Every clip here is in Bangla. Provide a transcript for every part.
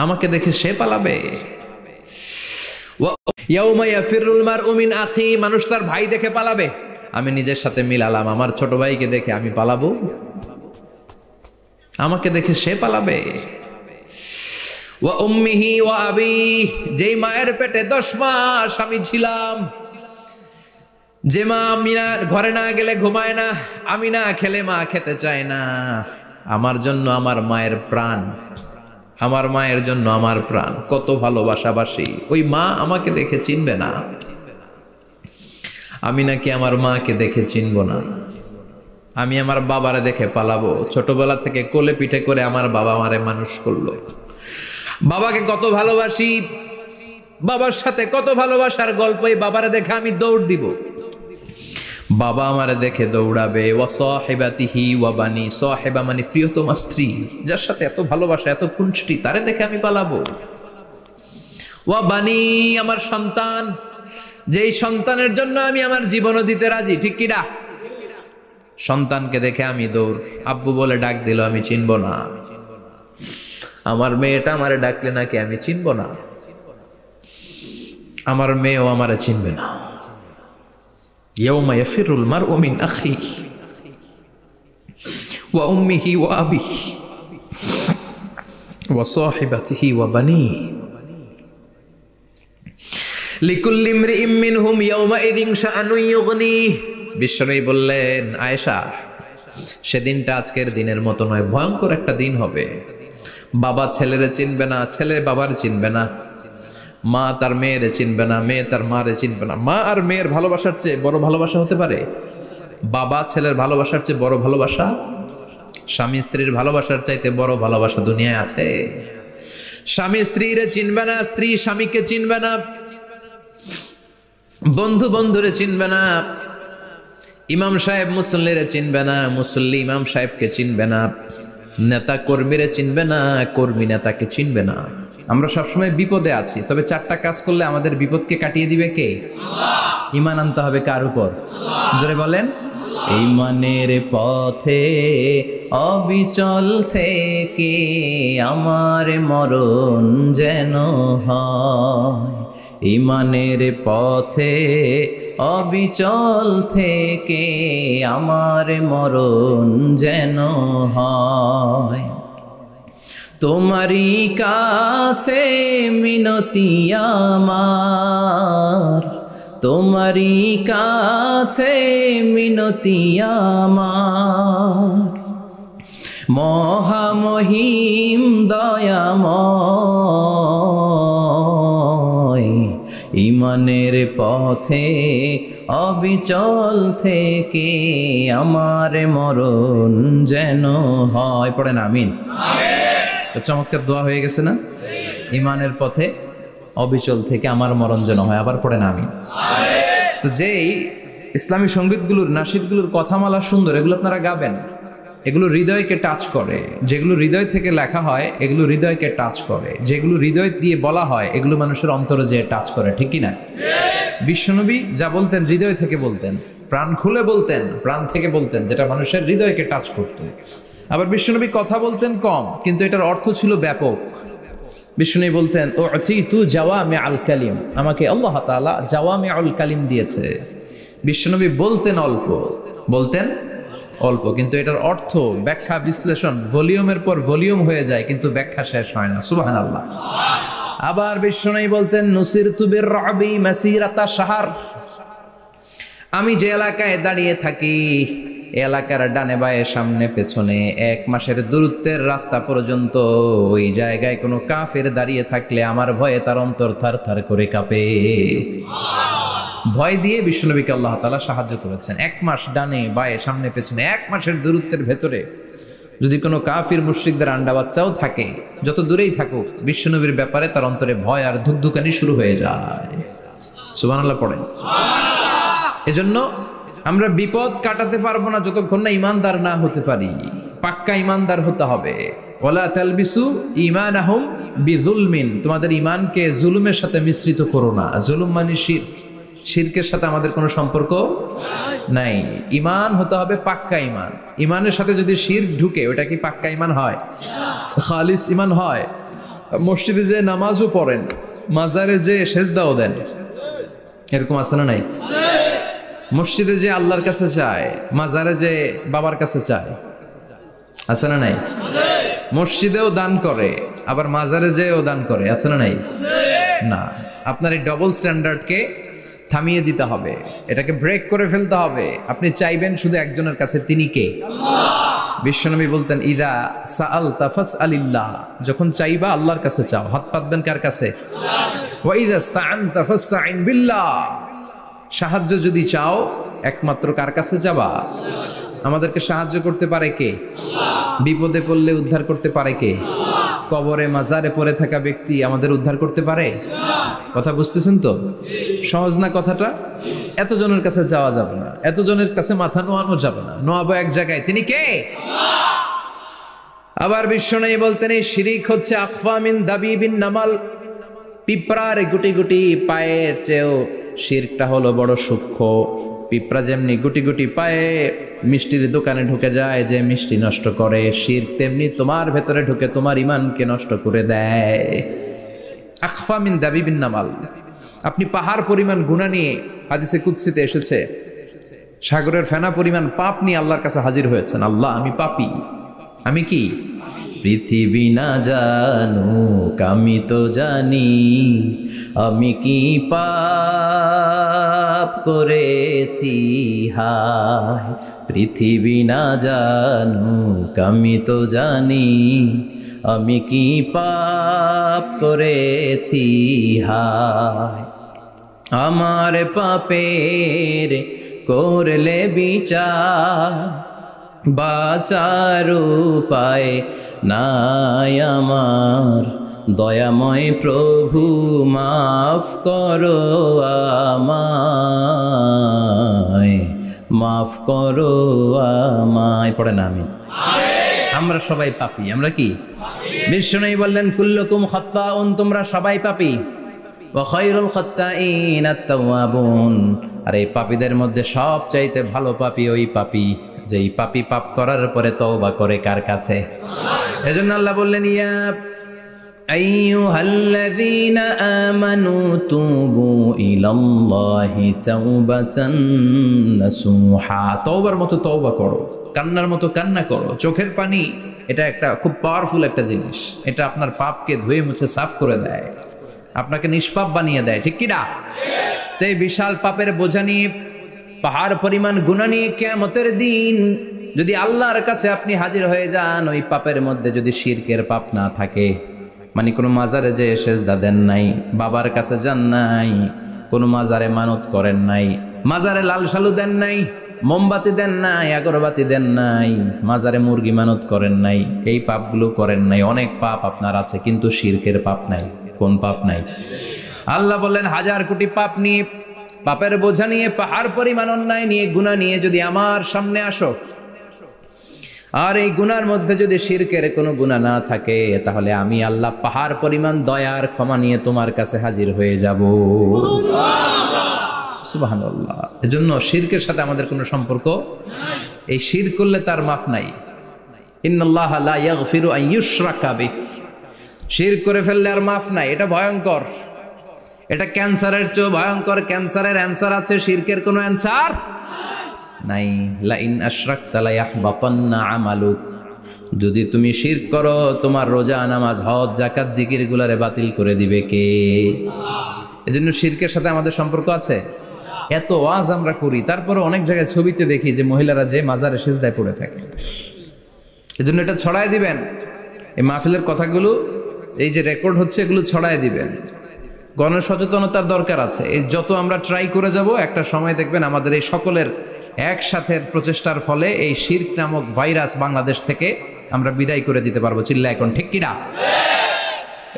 আমাকে দেখে সে পালাবে। ইয়াউমা ইয়াফিরুল মারউ মিন আখি, মানুষ তার ভাই দেখে পালাবে। আমি নিজের সাথে মিলালাম, আমার ছোট ভাইকে দেখে আমি পালাবো? আমাকে দেখে সে পালাবে। ওয়া উম্মিহি ওয়া আবি, যেই মায়ের পেটে 10 মাস আমি ছিলাম, যে মা আমি না ঘরে না গেলে ঘুমায় না, আমি না খেলে মা খেতে চায় না, আমার জন্য আমার মায়ের প্রাণ, আমার মায়ের জন্য আমার প্রাণ, কত ভালোবাসাবাসী। ওই মা আমাকে দেখে চিনবে না, আমি নাকি আমার মাকে দেখে চিনব না। আমি আমার বাবারে দেখে পালাবো। ছোটবেলা থেকে কোলে পিঠে করে আমার বাবা আমারে মানুষ করলো, বাবাকে কত ভালোবাসি, বাবার সাথে কত ভালোবাসার গল্প, এই বাবারে দেখে আমি দৌড় দিব, বাবা আমারে দেখে দৌড়াবে। ওয়া সাহিবাতিহি ওয়া বানি, সাহিবা মানে প্রিয়তমা স্ত্রী, যার সাথে এত ভালোবাসা এত খুনসুটি, তারে দেখে আমি পালাবো। ওয়া বানি, আমার সন্তান, যেই সন্তানের জন্য আমি আমার জীবনও দিতে রাজি, ঠিক কি না? সন্তানকে দেখে আমি দৌড়। আব্বু বলে ডাক দিল, আমি চিনব না। আমার মেয়েটা আমারে ডাকলে নাকি আমি চিনব না, আমার মেয়েও আমারে চিনবে না। ইয়াউমা ইয়াফিরুল মারউ মিন আখিহি ওয়া উম্মিহি ওয়া আবিহি ওয়া সাহিবাতিহি ওয়া বানিহি লিকুল্লি ইমরিইম মিনহুম ইয়াউমাইযিন শাআনুন ইউগনিহি। বিশ্বনবী বললেন, আয়েশা, সেদিনটা আজকের দিনের মতো নয়, ভয়ঙ্কর একটা দিন হবে। বাবা ছেলেরে চিনবে না, ছেলে বাবার চিনবে না, মা তার মেয়েরে চিনবে না, মেয়ে তার মারে চিনবে না। মা আর মেয়ের ভালোবাসার চেয়ে বড় ভালোবাসা হতে পারে? বাবা ছেলের ভালোবাসার চেয়ে বড় ভালোবাসা? স্বামী স্ত্রীর ভালোবাসার চাইতে বড় ভালোবাসা দুনিয়ায় আছে? স্বামী স্ত্রীরে চিনবে না, স্ত্রী স্বামীকে চিনবে না, বন্ধু বন্ধুরে চিনবে না, ইমাম সাহেব মুসল্লিরে চিনবে না, মুসল্লি ইমাম সাহেবকে চিনবে না, নেতা কর্মীরে চিনবে না, কর্মী নেতাকে চিনবে না। আমরা সবসময় বিপদে আছি, তবে 4টা কাজ করলে আমাদের বিপদকে কাটিয়ে দিবে কে? আল্লাহ। ঈমান আনতে হবে কার উপর? আল্লাহ। জোরে বলেন, ঈমানের পথে অবিচল থেকে আমার মরণ যেন হয়, ঈমানের পথে অবিচল থেকে আমার মরণ যেন হয়। তোমারই কাছে মিনতি আমার, তোমারই কাছে মিনতি আমার, মহামহিম দয়াময়, ঈমানের পথে অবিচল থেকে আমার মরণ যেন হয়। পড়েন আমিন। চমৎকার দোয়া হয়ে গেছে না? ঈমানের পথে অবিচল থেকে আমার মরণ যেন হয়। আবার পড়েন আমিন। তো যেই ইসলামী সঙ্গীতগুলোর নাশিদগুলোর কথামালা সুন্দর, এগুলো আপনারা গাবেন, এগুলো হৃদয়কে টাচ করে। যেগুলো হৃদয় থেকে লেখা হয় এগুলো হৃদয়কে টাচ করে, যেগুলো হৃদয় দিয়ে বলা হয় এগুলো মানুষের অন্তরে যে টাচ করে, ঠিক কি না? বিশ্বনবী যা বলতেন হৃদয় থেকে বলতেন, প্রাণ খুলে বলতেন, প্রাণ থেকে বলতেন, যেটা মানুষের হৃদয়কে টাচ করত। আবার বিশ্বনবী কথা বলতেন কম, কিন্তু এটার অর্থ ছিল ব্যাপক। বিশ্বনবী বলতেন, ও তু জাওয়ামি আল কালিম, আমাকে আল্লাহ তাআলা জাওয়ামি আল কালিম দিয়েছে। বিশ্বনবী বলতেন অল্প, বলতেন অল্প, কিন্তু এটার অর্থ ব্যাখ্যা বিশ্লেষণ ভলিউমের পর ভলিউম হয়ে যায়, কিন্তু ব্যাখ্যা শেষ হয় না। সুবহানাল্লাহ। আবার বিশ্বনবী বলতেন, নুসিরতু বির-রা'বি মাসিরাতা শাহর, আমি যে এলাকায় দাঁড়িয়ে থাকি এলাকার ডানে বায়ে সামনে পেছনে 1 মাসের দূরত্বের রাস্তা পর্যন্ত ওই জায়গায় কোনো কাফের দাঁড়িয়ে থাকলে আমার ভয়ে তার অন্তর থার থার করে কাঁপে। ভয় দিয়ে বিশ্বনবীকে আল্লাহ তাআলা সাহায্য করেছেন। 1 মাস ডানে বায়ে সামনে পেছনে 1 মাসের দূরত্বের ভেতরে যদি কোনো কাফির মুশরিকদের আন্ডা বাচ্চাও থাকে, যত দূরেই থাকুক, বিশ্বনবীর ব্যাপারে তার অন্তরে ভয় আর ধুকধুকানি শুরু হয়ে যায়। সুবহানাল্লাহ পড়েন। এজন্য আমরা বিপদ কাটাতে পারবো না যতক্ষণ না ইমানদার না হতে পারি। পাক্কা ইমানদার হতে হবে। ওয়ালা তালবিসু ঈমানাহুম বিযুলমিন, তোমাদের ঈমানকে জুলুমের সাথে মিশ্রিত করো না। জুলুম মানে শিরক, শিরকের সাথে আমাদের কোনো সম্পর্ক নাই। ঈমান হতে হবে পাক্কা ঈমান। ঈমানের সাথে যদি শিরক ঢুকে ওটা কি পাক্কা ঈমান হয়? খালিস ইমান হয়। মসজিদে যে নামাজও পড়েন, মাজারে যে সেজদাও দেন, এরকম আছে না নাই? মসজিদে যে আল্লাহর কাছে চায়, মাজারে যে বাবার কাছে চায়, আছে না নাই? মসজিদেও দান করে, আবার মাজারে যেও দান করে, আছে না নাই? না, আপনার এই ডবল স্ট্যান্ডার্ডকে থামিয়ে দিতে হবে, এটাকে ব্রেক করে ফেলতে হবে। আপনি চাইবেন শুধু একজনের কাছে, তিনি কে? বিশ্বনবী বলতেন, ইদা সাআলতা ফাসআলিল্লাহ, যখন চাইবা আল্লাহর কাছে চাও। হাত পাতবেন কার কাছে? ওয়া ইদা ইসতাআনতা ফাসতাইন বিল্লাহ, সাহায্য যদি চাও একমাত্র কার কাছে যাবা? আমাদেরকে সাহায্য করতে পারে কে? বিপদে পড়লে উদ্ধার করতে পারে কে? কবরে মাজারে পড়ে থাকা ব্যক্তি আমাদের উদ্ধার করতে পারে? কথা বুঝতেছেন তো? সহজ না কথাটা? এতজনের কাছে যাওয়া যাবে না, এতজনের কাছে মাথা নোয়ানো যাবে না, নোয়াবো এক জায়গায়, তিনি কে? আবার বিশ্বনবী বলতেন, এই শিরিক হচ্ছে আখফা মিন দাবিবিন নামাল, পিঁপড়ার গুটি গুটি পায়ের চেয়েও শিরকটা হলো বড় সূক্ষ্ম। পিঁপড়া যেমনি গুটি গুটি পায়ে মিষ্টির দোকানে ঢুকে যায়, যে মিষ্টি নষ্ট করে, শিরক তেমনি তোমার ভেতরে ঢুকে তোমার ইমানকে নষ্ট করে দেয়। আখফা মিন দাবিবিন নামাল। আপনি পাহাড় পরিমাণ গুনাহ নিয়ে, হাদিসে কুদসিতে এসেছে, সাগরের ফেনা পরিমাণ পাপ নিয়ে আল্লাহর কাছে হাজির হয়েছেন। আল্লাহ, আমি পাপী, আমি কি? পৃথিবী না জানুক আমি তো জানি, আমি কি পাপ করেছি হায়। পৃথিবী না জানুক আমি তো জানি, আমি কি পাপ করেছি হায়। আমার পাপের করলে বিচার, বাঁচার উপায় নাই আমার। দয়াময় প্রভু মাফ করো আমায়, মাফ করো আমায়। পড়ে না আমি, আমরা সবাই পাপী। আমরা কি? বিশ্বনবী বললেন, কুল্লুকুম খাত্তাউন, তোমরা সবাই পাপী। ওয়া খায়রুল খাত্তাইন আত-তাওয়াবুন, আর এই পাপীদের মধ্যে সবচাইতে ভালো পাপী ওই পাপী যেই পাপী পাপ করার পরে তওবা করে কার কাছে? এজন্য আল্লাহ বললেন, ইয়া আইয়ুহাল্লাযীনা আমানু তুবু ইলাল্লাহি তাওবাতান নাসুহা, তওবার মতো তওবা করো, কান্নার মতো কান্না করো। চোখের পানি এটা একটা খুব পাওয়ারফুল একটা জিনিস, এটা আপনার পাপকে ধুয়ে মুছে সাফ করে দেয়, আপনাকে নিষ্পাপ বানিয়ে দেয়, ঠিক কি না? তো এই বিশাল পাপের বোঝা নিয়ে, পাহাড় পরিমাণ গুনাহ নিয়ে কিয়ামতের দিন যদি আল্লাহর কাছে আপনি হাজির হয়ে যান, ওই পাপের মধ্যে যদি শিরকের পাপ না থাকে, মানে কোনো মাজারে যে সেজদা দেন নাই, বাবার কাছে যান নাই, কোনো মাজারে মানত করেন নাই, মাজারে লাল শালু দেন নাই, মোমবাতি দেন নাই, আগরবাতি দেন নাই, মাজারে মুরগি মানত করেন নাই, এই পাপগুলো করেন নাই, অনেক পাপ আপনার আছে, কিন্তু শিরকের পাপ নাই। কোন পাপ নাই? আল্লাহ বললেন, হাজার কোটি পাপ নিয়ে, পাপের বোঝা নিয়ে, পাহাড় পরিমাণ অন্যায় নিয়ে, গুনাহ নিয়ে যদি আমার সামনে আসো, আর এই গুনার মধ্যে যদি শিরকের কোনো গুনাহ না থাকে, তাহলে আমি আল্লাহ পাহাড় পরিমাণ দয়ার ক্ষমা নিয়ে তোমার কাছে হাজির হয়ে যাব। সুবহানাল্লাহ। এজন্য শিরকের সাথে আমাদের কোনো সম্পর্ক, এই শিরক করলে তার মাফ নাই। ইন্নাল্লাহা লা ইয়াগফিরু আন ইউশরাকা বিহি, শিরক করে ফেললে আর মাফ নাই। এটা ভয়ঙ্কর, এটা ক্যান্সারের চেয়ে ভয়ঙ্কর। ক্যান্সারের অ্যান্সার আছে, শিরকের কোনো অ্যান্সার নাই। লা ইন আশরাকতা লা ইয়াহবাতান্না আমালুক, যদি তুমি শিরক করো, তোমার রোজা, নামাজ, হজ, যাকাত, জিকির গুলারে বাতিল করে দিবে কে? এজন্য শিরকের সাথে আমাদের সম্পর্ক আছে। এত ওয়াজ আমরা করি, তারপরে অনেক জায়গায় ছবিতে দেখি যে মহিলারা যে মাজারে সিজদায় পড়ে থাকে। এজন্য এটা ছড়ায় দিবেন, এই মাহফিলের কথাগুলো এই যে রেকর্ড হচ্ছে, এগুলো ছড়ায় দিবেন। গণসচেতনতার দরকার আছে। এই যত আমরা ট্রাই করে যাব, একটা সময় দেখবেন আমাদের এই সকলের একসাথে প্রচেষ্টার ফলে এই শিরক নামক ভাইরাস বাংলাদেশ থেকে আমরা বিদায় করে দিতে পারবো। চিল্লা এখন, ঠিক কিনা?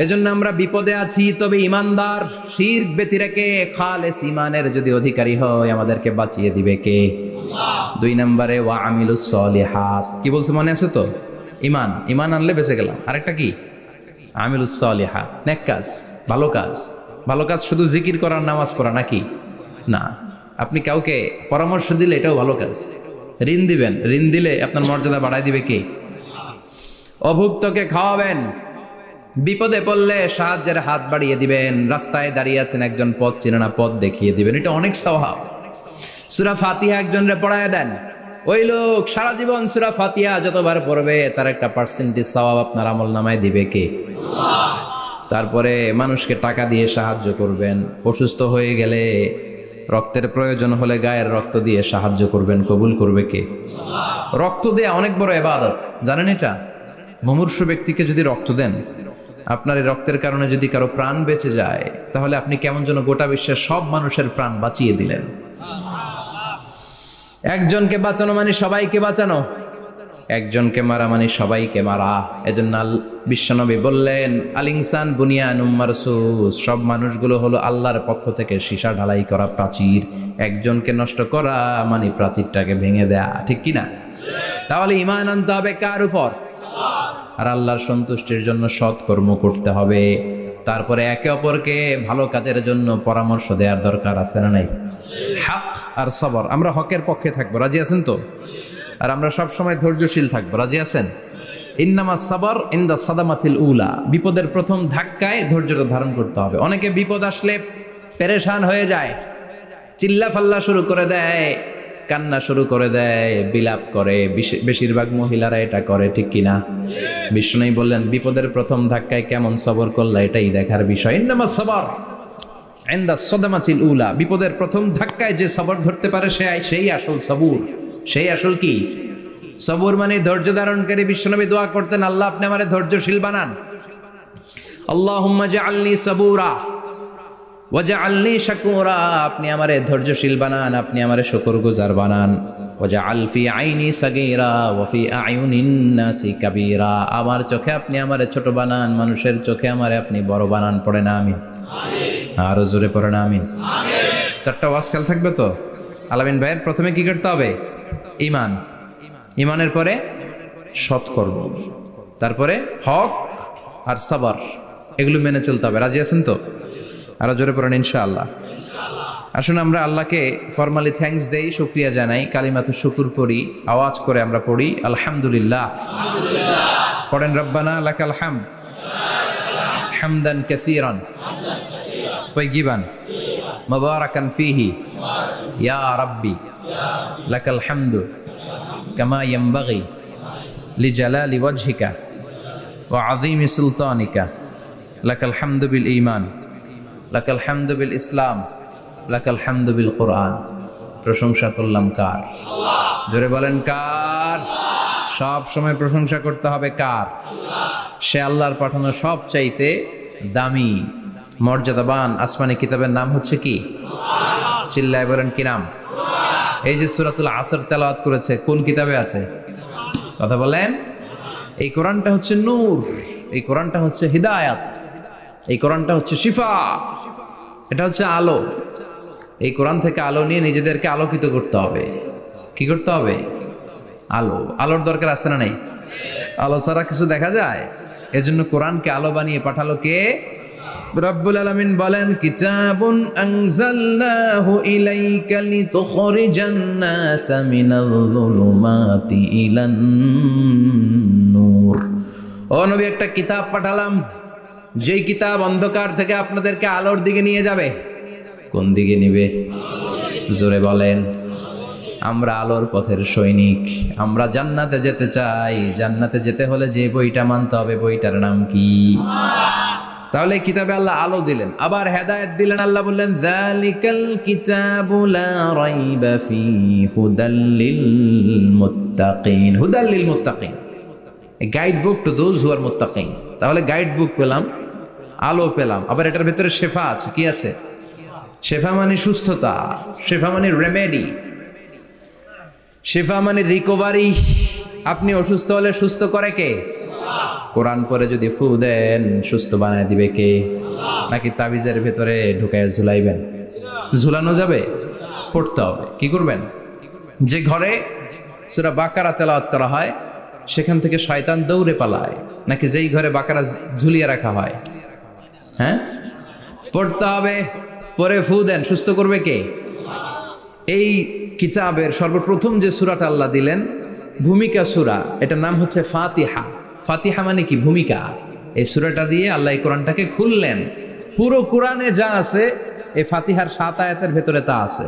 এজন্য আমরা বিপদে আছি, তবে ইমানদার, শিরক ব্যতি রেখে খালেস ইমানের যদি অধিকারী হয়, আমাদেরকে বাঁচিয়ে দিবে কে? দুই নম্বরে ওয়া আমিলুস সলিহাত, কি বলছে মনে আছে তো? ইমান, ইমান আনলে বেঁচে গেলাম। আরেকটা কি? আমিলুস সলিহাত, নেক কাজ, ভালো কাজ। ভালো কাজ শুধু জিকির করার, নামাজ পড়া নাকি? না। আপনি কাউকে পরামর্শ দিলে এটাও ভালো কাজ। ঋণ দিবেন, ঋণ দিলে আপনার মর্যাদা বাড়ায় দিবে কে? অভুক্তকে খাওয়াবেন, বিপদে পড়লে সাহায্যের হাত বাড়িয়ে দিবেন, রাস্তায় দাঁড়িয়ে আছেন একজন পথ চিনে না, পথ দেখিয়ে দিবেন, এটা অনেক সওয়াব। সূরা ফাতিহা একজনরে পড়ায় দেন, ওই লোক সারা জীবন সূরা ফাতিহা যতবার পড়বে তার একটা পার্সেন্টেজ সওয়াব আপনার আমলনামায় দিবে কে? আল্লাহ। তারপরে মানুষকে টাকা দিয়ে সাহায্য করবেন, অসুস্থ হয়ে গেলে রক্তের প্রয়োজন হলে গায়ের রক্ত দিয়ে সাহায্য করবেন, কবুল করবে কে? আল্লাহ। রক্ত দেয়া অনেক বড় ইবাদত, জানেন এটা? মুমূর্ষু ব্যক্তিকে যদি রক্ত দেন, আপনার এই রক্তের কারণে যদি কারো প্রাণ বেঁচে যায়, তাহলে আপনি কেমন যেন গোটা বিশ্বের সব মানুষের প্রাণ বাঁচিয়ে দিলেন। একজনকে বাঁচানো মানে সবাইকে বাঁচানো, একজনকে মারা মানে সবাইকে মারা। এজন্য বিশ্বনবী বললেন, আল ইনসান বুনিয়ানুম মারসুস, সব মানুষগুলো হলো আল্লাহর পক্ষ থেকে সীসা ঢালাই করা প্রাচীর। একজনকে নষ্ট করা মানে প্রাচীরটাকে ভেঙে দেয়া, ঠিক কিনা? তাহলে ঈমান আনতে হবে কার উপর? আর আল্লাহর সন্তুষ্টির জন্য সৎ কর্ম করতে হবে। তারপরে একে অপরকে ভালো কাজের জন্য পরামর্শ দেওয়ার দরকার আছে না নাই? হক আর সবর, আমরা হকের পক্ষে থাকবো, রাজি আছেন তো? আর আমরা সব সময় ধৈর্যশীল থাকবো, রাজি আছেন? ইন্নামা সাবর ইনদা সাদামাতিল উলা, বিপদের প্রথম ধাক্কায় ধৈর্যটা ধারণ করতে হবে। অনেকে বিপদ আসলে পেরেশান হয়ে যায়, চিল্লা ফাল্লা শুরু করে দেয়, কান্না শুরু করে দেয়, বিলাপ করে। বেশিরভাগ মহিলারা এটা করে, ঠিক কিনা? বিষ্ণু বললেন, বিপদের প্রথম ধাক্কায় কেমন সবর করলা এটাই দেখার বিষয়। ইন্নামা সাবর ইনদা সাদামাতিল উলা, বিপদের প্রথম ধাক্কায় যে সবর ধরতে পারে সেই আসল সবুর, সেই আসল কি সবুর মানে ধৈর্য ধারণকারী। বিশ্বনবী দোয়া করতেন, আল্লাহ আপনি আমারে ধৈর্যশীল বানান, আল্লাহুম্মা জাআলনি সাবুরা ওয়াজআলনি শাকুরা, আপনি আমারে ধৈর্যশীল বানান, আপনি আমারে শুকরগুজার বানান। ওয়াজআল ফি আইনি সাগীরা ওয়া ফি আয়ুনিন নাসি কাবীরা, আমার চোখে আপনি আমারে ছোট বানান, মানুষের চোখে আমারে আপনি বড় বানান। পড়েন আমিন, আরো জোরে পড়েন আমিন। চারটা ওয়াজ কাল থাকবে তো। আলামিন ভাইয়ের প্রথমে কি করতে হবে? ঈমান, ঈমানের পরে সৎকর্ম, তারপরে হক আর সবর, এগুলো মেনে চলতে হবে। রাজি আছেন তো? আরো জোরে পড়েন ইনশাআল্লাহ। আসুন আমরা আল্লাহকে ফরমালি থ্যাঙ্কস দেই, শুকরিয়া জানাই, কালিমাতু শুকুর পড়ি, আওয়াজ করে আমরা পড়ি আলহামদুলিল্লাহ। পড়েন রব্বানা লাকাল হামদ হামদান কাসীরান তাইয়িবান মুবারাকান ফীহি ইয়া রাব্বি লাকাল হামদু কামা ইয়ানবাগি লিজালালি ওয়াজহিকা ওয়া আযীমি সুলতানিকা, লাকাল হামদু বিল ঈমান, লাকাল হামদু বিল ইসলাম, লাকাল হামদু বিল কোরআন। প্রশংসা করলাম কার? আল্লাহ। জোরে বলেন কার? সব সময় প্রশংসা করতে হবে কার? আল্লাহ। সে আল্লাহর পাঠানো সব চাইতে দামি মর্যাদাবান আসমানি কিতাবের নাম হচ্ছে কি? কোরআন। চিল্লায় বলেন কি নাম? কোরআন। এই যে সূরাতুল আসর তেলাওয়াত করেছে, কোন কিতাবে আছে? কথা বলেন। এই কোরআনটা হচ্ছে নূর, এই কোরআনটা হচ্ছে হিদায়াত, এই কোরআনটা হচ্ছে শিফা, এটা হচ্ছে আলো। এই কোরআন থেকে আলো নিয়ে নিজেদেরকে আলোকিত করতে হবে। কি করতে হবে? আলো। আলোর দরকার আছে না নাই? আলো ছাড়া কিছু দেখা যায়? এজন্য কোরআনকে আলো বানিয়ে পাঠালো কে? রব্বুল আলামিন বলেন, কিতাবুন আনজালনাহু ইলাইকা লিতুখরিজান নাসা মিনাল যুলুমাতি ইলান নূর। ও নবী, একটা কিতাব পাঠালাম, যেই কিতাব অন্ধকার থেকে আপনাদেরকে আলোর দিকে নিয়ে যাবে। কোন দিকে নিবে? জোরে বলেন। আমরা আলোর পথের সৈনিক, আমরা জান্নাতে যেতে চাই। জান্নাতে যেতে হলে যে বইটা মানতে হবে, বইটার নাম কি? তাহলে কিতাবে আল্লাহ আলো দিলেন, আবার হেদায়েত দিলেন। আল্লাহ বললেন, যালিকাল কিতাবু লা রাইবা ফীহি হুদাল লিল মুত্তাকিন। হুদাল লিল মুত্তাকিন, a guide book to those who are muttaqin। তাহলে গাইড বুক পেলাম, আলো পেলাম, আবার এটার ভিতরে শেফা আছে। কি আছে? শেফা মানে সুস্থতা, শেফা মানে রেমেডি, শেফা মানে রিকভারি। আপনি অসুস্থ হলে সুস্থ করে কে? কোরআন পরে যদি ফু দেন, সুস্থ বানায় দিবে কে? নাকি তাবিজের ভেতরে ঢুকায় ঝুলাইবেন? ঝুলানো যাবে? পড়তে হবে। কি করবেন? যে ঘরে সূরা বাকারা তেলাওয়াত করা হয় সেখান থেকে শয়তান দৌড়ে পালায়, নাকি যেই ঘরে বাকারা ঝুলিয়ে রাখা হয়? হ্যাঁ, পড়তে হবে। পরে ফু দেন, সুস্থ করবে কে? এই কিতাবের সর্বপ্রথম যে সূরাটা আল্লাহ দিলেন, ভূমিকা সূরা, এটার নাম হচ্ছে ফাতিহা। ফাতিহা মানে কি? ভূমিকা। এই সূরাটা দিয়ে আল্লাহ এই কোরআনটাকে খুললেন। পুরো কোরআনে যা আছে এই ফাতিহার 7 আয়াতের ভেতরে তা আছে।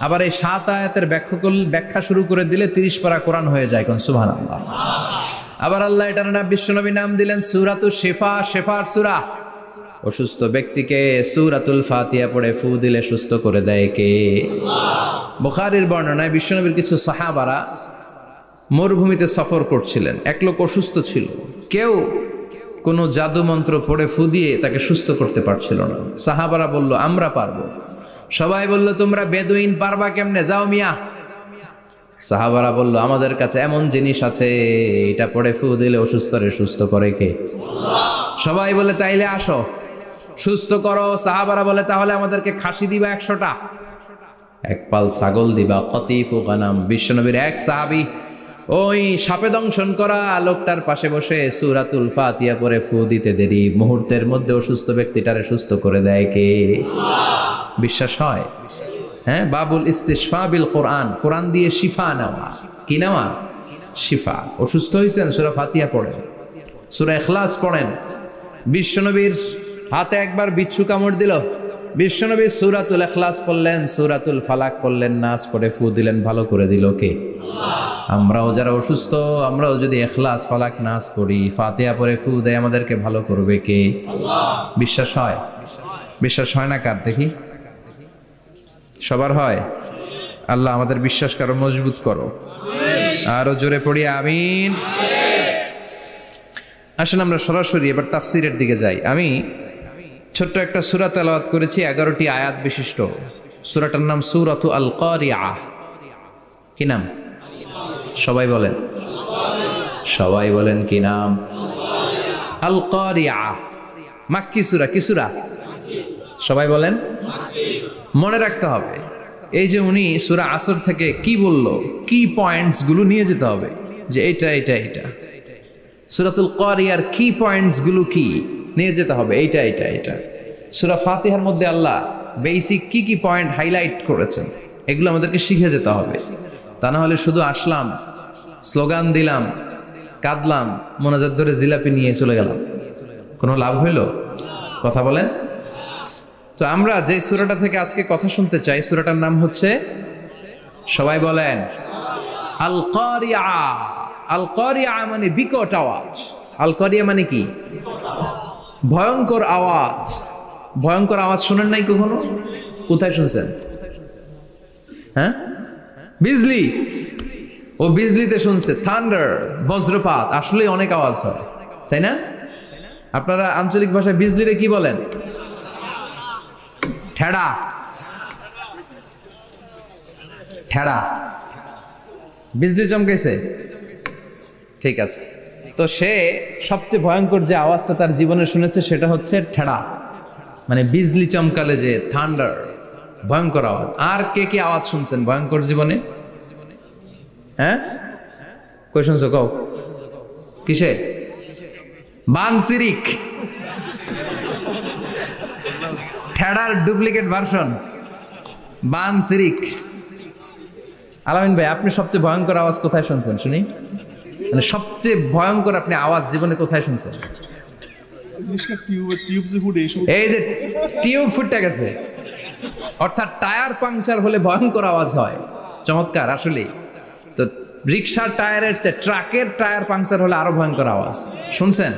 আবার এই 7 আয়াতের ব্যাখ্যা শুরু করে দিলে 30 পারা কোরআন হয়ে যায়। কোন সুবহানাল্লাহ। আবার আল্লাহ এটার নাম বিশ্বনবী নাম দিলেন সূরাতুশ শিফা, শিফার সূরা। অসুস্থ ব্যক্তিকে সূরাতুল ফাতিহা পড়ে ফু দিলে সুস্থ করে দেয় কে? বুখারীর বর্ণনায় বিশ্বনবীর কিছু সাহাবারা মরুভূমিতে সফর করছিলেন। এক লোক অসুস্থ ছিল, কেউ কোনো জাদু মন্ত্র পড়ে ফু দিয়ে তাকে সুস্থ করতে পারছিল না। সাহাবারা বলল আমরা পারবো। সবাই বলল তোমরা বেদুইন, পারবা কেমনে? যাও মিয়া। সাহাবারা বলল আমাদের কাছে এমন জিনিস আছে, এটা পড়ে ফু দিলে অসুস্থরে সুস্থ করে কে? সবাই বলে তাইলে আসো, সুস্থ করো। সাহাবারা বলে তাহলে আমাদেরকে খাসি দিবা 100টা, এক পাল ছাগল দিবা। কতিফু গানাম। বিশ্বনবীর এক সাহাবী ওই সাপে দংশন করা লোকটার পাশে বসে সূরাতুল ফাতিহা পড়ে ফু দিতে দেরি মুহূর্তের মধ্যে অসুস্থ ব্যক্তিটারে সুস্থ করে দেয় কে? বিশ্বাস হয়? হ্যাঁ, বাবুল ইস্তিশফা বিল কোরআন, কোরআন দিয়ে শিফা নেওয়া। কি নেওয়া? শিফা। অসুস্থ হয়েছেন, সূরা ফাতিহা পড়েন, সূরা ইখলাস পড়েন। বিশ্বনবীর হাতে একবার বিচ্ছু কামড় দিল, বিশ্বনবী সূরাতুল ইখলাস পড়লেন, সূরাতুল ফালাক পড়লেন, নাস পড়ে ফু দিলেন, ভালো করে দিল কে? আমরাও যারা অসুস্থ, আমরাও যদি ইখলাস, ফালাক, নাস পড়ি, ফাতিহা পড়ে ফু দেয়, আমাদেরকে ভালো করবে কে? বিশ্বাস হয়? বিশ্বাস হয় না কার? দেখি সবার হয়? আল্লাহ আমাদের বিশ্বাস কারো মজবুত করো। আরো জোরে পড়ি আমিন। আসেন আমরা সরাসরি এবার তাফসিরের দিকে যাই। আমি ছোট্ট একটা সূরা তেলাওয়াত করেছি, 11টি আয়াত বিশিষ্ট। সূরাটার নাম সূরাতু আল কারিআ। কি নাম? সবাই বলেন, সবাই বলেন কি নাম? আল কারিআ। মাক্কি সূরা। কি সূরা? সবাই বলেন। মনে রাখতে হবে এই যে উনি সূরা আসর থেকে কি বলল, কি পয়েন্টস গুলো নিয়ে যেতে হবে, যে এটা এটা এটা। সূরাতুল কারিয়ার কি পয়েন্টস গুলো কি নিয়ে যেতে হবে, এইটা এটা এটা। সূরা ফাতিহার মধ্যে আল্লাহ বেসিক কি কি পয়েন্ট হাইলাইট করেছেন, এগুলো আমাদেরকে শিখে যেতে হবে। তা না হলে শুধু আসলাম, স্লোগান দিলাম, কাঁদলাম, মোনাজাত ধরে জিলাপি নিয়ে চলে গেলাম, কোনো লাভ হইল? কথা বলেন। তো আমরা যে সূরাটা থেকে আজকে কথা শুনতে চাই, সূরাটার নাম হচ্ছে, সবাই বলেন, আল কারিআ। আল কারিআ মানে বিকট আওয়াজ। আল কারিআ মানে কি? ভয়ঙ্কর আওয়াজ। ভয়ঙ্কর আওয়াজ শুনেন নাই কখনো? কোথায় শুনছেন? হ্যাঁ, বিজলি। ও বিজলিতে শুনছে, থান্ডার, বজ্রপাত। আসলে অনেক আওয়াজ হয়, তাই না? আপনারা আঞ্চলিক ভাষায় বিজলিরে কি বলেন? ঠেড়া। ঠেড়া। বিজলি চমকেছে, ঠিক আছে। তো সে সবচেয়ে ভয়ঙ্কর যে আওয়াজটা তার জীবনে শুনেছে সেটা হচ্ছে ঠেড়া, মানে বিজলি চমকালে যে থান্ডার, ভয়ঙ্কর আওয়াজ। আর কে কি আওয়াজ শুনছেন ভয়ঙ্কর জীবনে? হ্যাঁ, কই শুনছো? কও কিসে? বানসিরিক। ঠেড়ার ডুপ্লিকেট ভার্সন বানসিরিক। আলামিন ভাই, আপনি সবচেয়ে ভয়ঙ্কর আওয়াজ কোথায় শুনছেন শুনি? মানে সবচেয়ে ভয়ঙ্কর আপনি আওয়াজ জীবনে কোথায় শুনছেন? এই যে টিউব ফুটে গেছে, অর্থাৎ টায়ার পাংচার হলে ভয়ঙ্কর আওয়াজ হয়। চমৎকার। আসলে তো রিক্সার টায়ারের চেয়ে ট্রাকের টায়ার পাংচার হলে আরো ভয়ঙ্কর আওয়াজ। শুনছেন?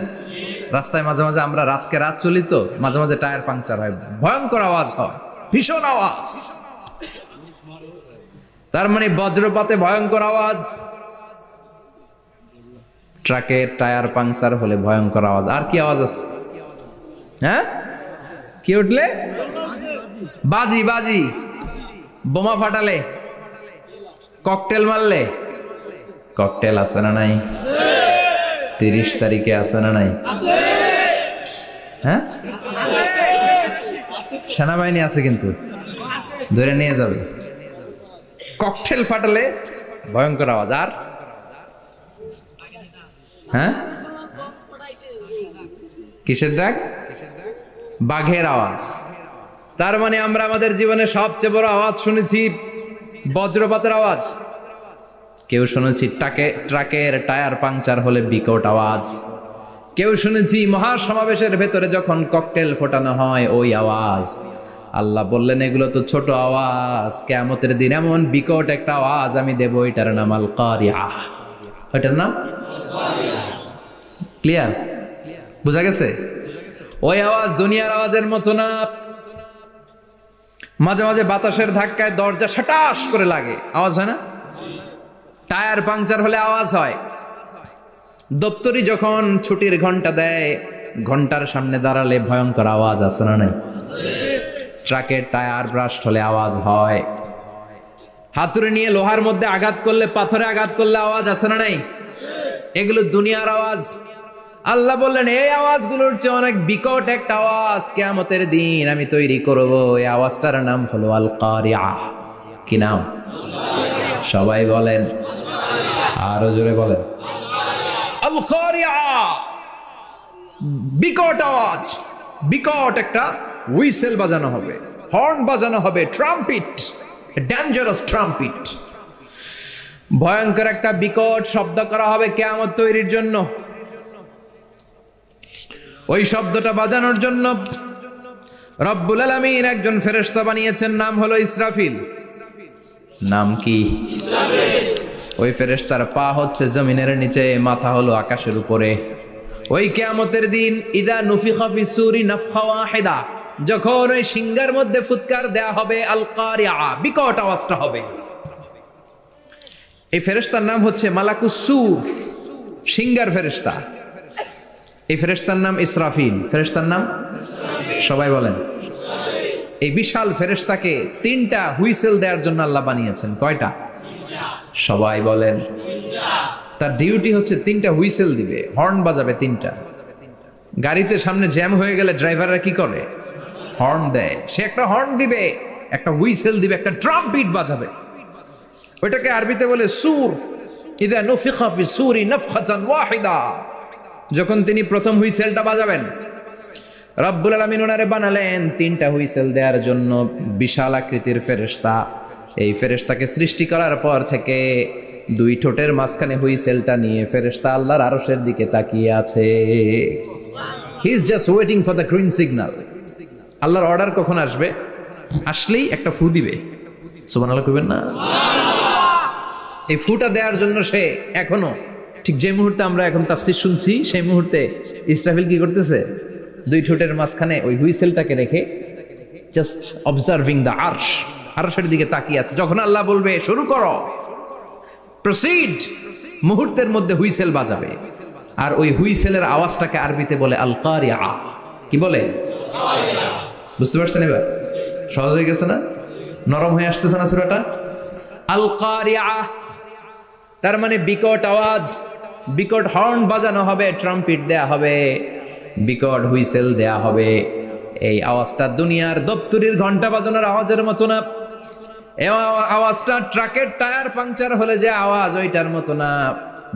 রাস্তায় মাঝে মাঝে আমরা রাতকে রাত চলি, তো মাঝে মাঝে টায়ার পাংচার হয়, ভয়ঙ্কর আওয়াজ হয়, ভীষণ আওয়াজ। তার মানে বজ্রপাতে ভয়ঙ্কর আওয়াজ, ট্রাকের টায়ার পাংচার হলে ভয়ঙ্কর আওয়াজ। আর কি আওয়াজ আছে? হ্যাঁ, কি উঠলে? বাজি। বাজি। বোমা ফাটালে, ককটেল মারলে। ককটেল আছে না নাই? 30 তারিখে আছে না নাই? হ্যাঁ, সেনাবাহিনী আছে কিন্তু ধরে নিয়ে যাবে। ককটেল ফাটালে ভয়ঙ্কর আওয়াজ। আর হ্যাঁ, কিসের ডাক? বাঘের আওয়াজ। তার মানে আমরা আমাদের জীবনে সবচেয়ে বড় আওয়াজ শুনেছি বজ্রপাতের আওয়াজ। কেউ শুনেছি ট্রাকের টায়ার পাংচার হলে বিকট আওয়াজ, কেউ শুনেছি মহাসমাবেশের ভেতরে যখন ককটেল ফোটানো হয় ওই আওয়াজ। আল্লাহ বললেন এগুলো তো ছোট আওয়াজ, কিয়ামতের দিন এমন বিকট একটা আওয়াজ আমি দেব, এটার নাম আল কারিআহ। এটার নাম ক্লিয়ার, বোঝা গেছে? ওই আওয়াজ দুনিয়ার আওয়াজের মতো না। মাঝে মাঝে বাতাসের ধাক্কায় দরজা সাটাস করে লাগে, আওয়াজ হয় না? টায়ার পাংচার হলে আওয়াজ হয়। দপ্তরি যখন ছুটির ঘন্টা দেয়, ঘন্টার সামনে দাঁড়ালে ভয়ঙ্কর আওয়াজ আছে না নাই? ট্রাকের টায়ার ব্রাস্ট হলে আওয়াজ হয়। হাতুড়ি নিয়ে লোহার মধ্যে আঘাত করলে, পাথরে আঘাত করলে আওয়াজ আছে না নাই? এগুলো দুনিয়ার আওয়াজ। আল্লাহ বললেন এই আওয়াজগুলোর চেয়ে অনেক বিকট একটা আওয়াজ কিয়ামতের দিন আমি তৈরি করব। এই আওয়াজটার নাম হলো আল কারিআহ। কি নাম? সবাই বলেন, আরো জোরে বলেন, আল কারিআহ। বিকট আওয়াজ, বিকট একটা হুইসেল বাজানো হবে, হর্ন বাজানো হবে, ট্রাম্পিট, ডেঞ্জারাস ট্রাম্পিট। ভয়ঙ্কর একটা বিকট শব্দ করা হবে কিয়ামত তৈরির জন্য। ওই শব্দটা বাজানোর জন্য রব্বুল আলামিন একজন ফেরেশতা বানিয়েছেন, নাম হলো ইসরাফিল। নাম কি? ইসরাফিল। ওই ফেরেশতার পা হচ্ছে জমিনের নিচে, মাথা হলো আকাশের উপরে। ওই কিয়ামতের দিন ইদা নুফিখা ফিস সূরি নাফখা ওয়াহিদা, যখন ওই সিংহার মধ্যে ফুৎকার দেয়া হবে আল কারিআহ, বিকট আওয়াজটা হবে। এই ফেরেশতার নাম হচ্ছে মালাকুস সূর, সিংহার ফেরেশতা। এই ফেরেশতার নাম ইসরাফিল। ফেরেশতার নাম সবাই বলেন। এই বিশাল ফেরেশতাকে তিনটা হুইসেল দেওয়ার জন্য আল্লাহ বানিয়েছেন। কয়টা? সবাই বলেন। তার ডিউটি হচ্ছে তিনটা হুইসেল দিবে, হর্ন বাজাবে তিনটা। গাড়িতে সামনে জ্যাম হয়ে গেলে ড্রাইভাররা কি করে? হর্ন দেয়। সে একটা হর্ন দিবে, একটা হুইসেল দিবে, একটা ট্রাম্পিট বাজাবে। ওইটাকে আরবিতে বলে সুর। ইদা নুফিখা ফিস সূরি নাফখাতান ওয়াহিদা, যখন তিনি প্রথম হুইসেলটা বাজাবেন, রব্বুল আলামিন ওনারে বানালেন তিনটা হুইসেল দেওয়ার জন্য বিশাল আকৃতির ফেরেশতা। এই ফেরেশতাকে সৃষ্টি করার পর থেকে দুই ঠোঁটের মাঝখানে হুইসেলটা নিয়ে ফেরেশতা আল্লাহর আরশের দিকে তাকিয়ে আছে। He is just waiting for the green signal. আল্লাহর অর্ডার কখন আসবে, আসলেই একটা ফু দিবে। সুবহানাল্লাহ কইবেন না? এই ফুটা দেওয়ার জন্য সে এখনো, ঠিক যে মুহূর্তে আমরা এখন তাফসীর শুনছি সেই মুহূর্তে ইসরাফিল কি করতেছে? দুই ঠোঁটের মাঝখানে ওই হুইসেলটাকে রেখে জাস্ট অবজার্ভিং দ্য আরশ, আরশের দিকে তাকিয়ে আছে। যখন আল্লাহ বলবে শুরু করো, প্রসিড, মুহূর্তের মধ্যে হুইসেল বাজাবে। আর ওই হুইসেলের আওয়াজটাকে আরবিতে বলে আল কারিআহ। কি বলে? বুঝতে পারছেন এবার? সহজ হয়ে গেছে না? নরম হয়ে আসতেছে না সূরাটা? আল কারিআহ তার মানে বিকট আওয়াজ, বিকট হর্ন বাজানো হবে, ট্রাম্পিট দেয়া হবে, বিকট হুইসেল দেয়া হবে। এই আওয়াজটা দুনিয়ার দপ্তরির ঘন্টা বাজানোর আওয়াজের মতো না। এই আওয়াজটা ট্রাকের টায়ার পাংচার হলে যে আওয়াজ ওইটার মতো না।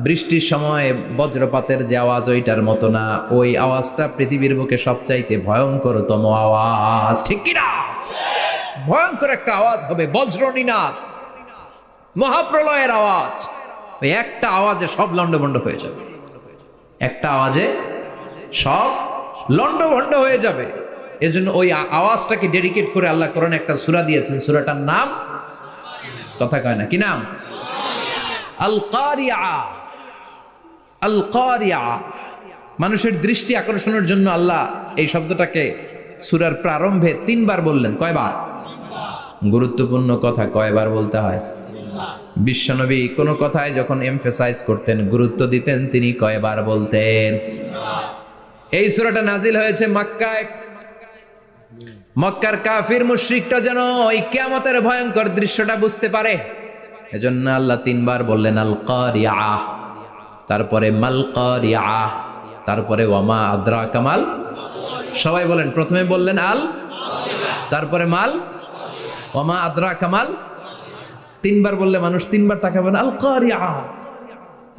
বৃষ্টির সময় বজ্রপাতের যে আওয়াজ ওইটার মতো না। ওই আওয়াজটা পৃথিবীর বুকে সবচাইতে ভয়ঙ্করতম আওয়াজ। ঠিক কিনা? ভয়ঙ্কর একটা আওয়াজ হবে, বজ্রনিনাদ, মহাপ্রলয়ের আওয়াজ। ওই একটা আওয়াজে সব লন্ডভন্ড হয়ে যাবে, একটা আওয়াজে সব লন্ডভন্ড হয়ে যাবে। এজন্য ওই আওয়াজটাকে ডেডিকেট করে আল্লাহ কোরআনে একটা সূরা দিয়েছেন। সূরাটার নাম, কথা কয় না, কি নাম? আল কারিআহ। আল কারিআহ মানুষের দৃষ্টি আকর্ষণের জন্য আল্লাহ এই শব্দটাকে সূরার প্রারম্ভে 3 বার বললেন। কয়বার? গুরুত্বপূর্ণ কথা কয়বার বলতে হয়? বিশ্বনবী কোনো কথায় যখন এমফেসাইজ করতেন, গুরুত্ব দিতেন, তিনি কয়বার বলতেন? এই সূরাটা নাজিল হয়েছে মক্কায়। মক্কার কাফির মুশরিকটা যেন ওই কিয়ামতের ভয়ঙ্কর দৃশ্যটা বুঝতে পারে, এজন্য আল্লাহ 3 বার বললেন আল কারিআহ, তারপরে মাল কারিআহ, তারপরে ওয়ামা আদরাকা মাল। সবাই বলেন, প্রথমে বললেন আল, তারপরে মাল, ওয়ামা আদরাকা মাল। 3 বার বললে মানুষ 3 বার তাকাবে না। আল কারিআহ,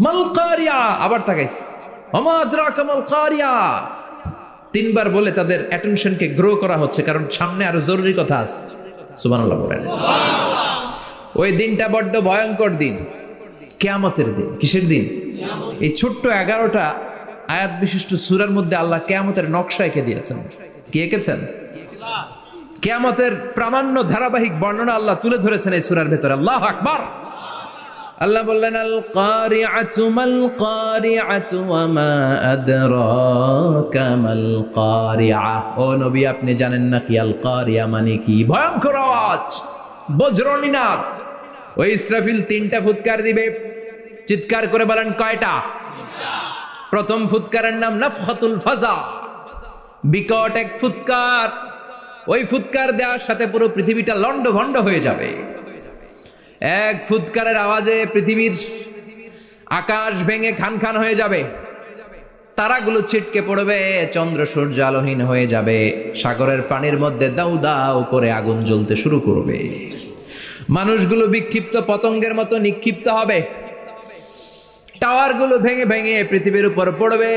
মাল কারিআহ, আবার তাকাইছে ওয়ামা আদরাকা মাল কারিআহ। 3 বার বলে তাদের অ্যাটেনশনকে গ্রো করা হচ্ছে, কারণ সামনে আরো জরুরি কথা আছে। সুবহানাল্লাহ বলেন। ওই দিনটা বড্ড ভয়ঙ্কর দিন। কিয়ামতের দিন। কিসের দিন? এই ছোট্ট 11টা আয়াত বিশিষ্ট সূরার মধ্যে আল্লাহ কিয়ামতের নকশা এঁকে দিয়েছেন। কি এঁকেছেন? কিয়ামতের প্রামাণ্য ধারাবাহিক বর্ণনা আল্লাহ তুলে ধরেছেন এই সূরার ভেতরে। আল্লাহু আকবার। আল্লাহ বললেন আল কারিআতু মাল কারিআতু ওয়া মা আদরাকা মাল কারিআ। ও নবী, আপনি জানেন না কি আল কারিআ মানে কি? ভয়ঙ্কর আওয়াজ, বজ্রনিনাদ। ওই ইসরাফিল 3টা ফুৎকার দিবে। চিৎকার করে বলেন কয়টা? প্রথম ফুৎকারের নাম নাফখাতুল ফাজা, বিকট এক ফুৎকার। ওই ফুৎকার দেওয়ার সাথে পুরো পৃথিবীটা লন্ডভন্ড হয়ে যাবে। এক ফুৎকারের আওয়াজে পৃথিবীর আকাশ ভেঙে খান খান হয়ে যাবে, তারাগুলো ছিটকে পড়বে, চন্দ্র সূর্য আলোহীন হয়ে যাবে, সাগরের পানির মধ্যে দাউ দাউ করে আগুন জ্বলতে শুরু করবে, মানুষগুলো বিক্ষিপ্ত পতঙ্গের মতো নিক্ষিপ্ত হবে, টাওয়ারগুলো ভেঙে ভেঙে পৃথিবীর উপর পড়বে,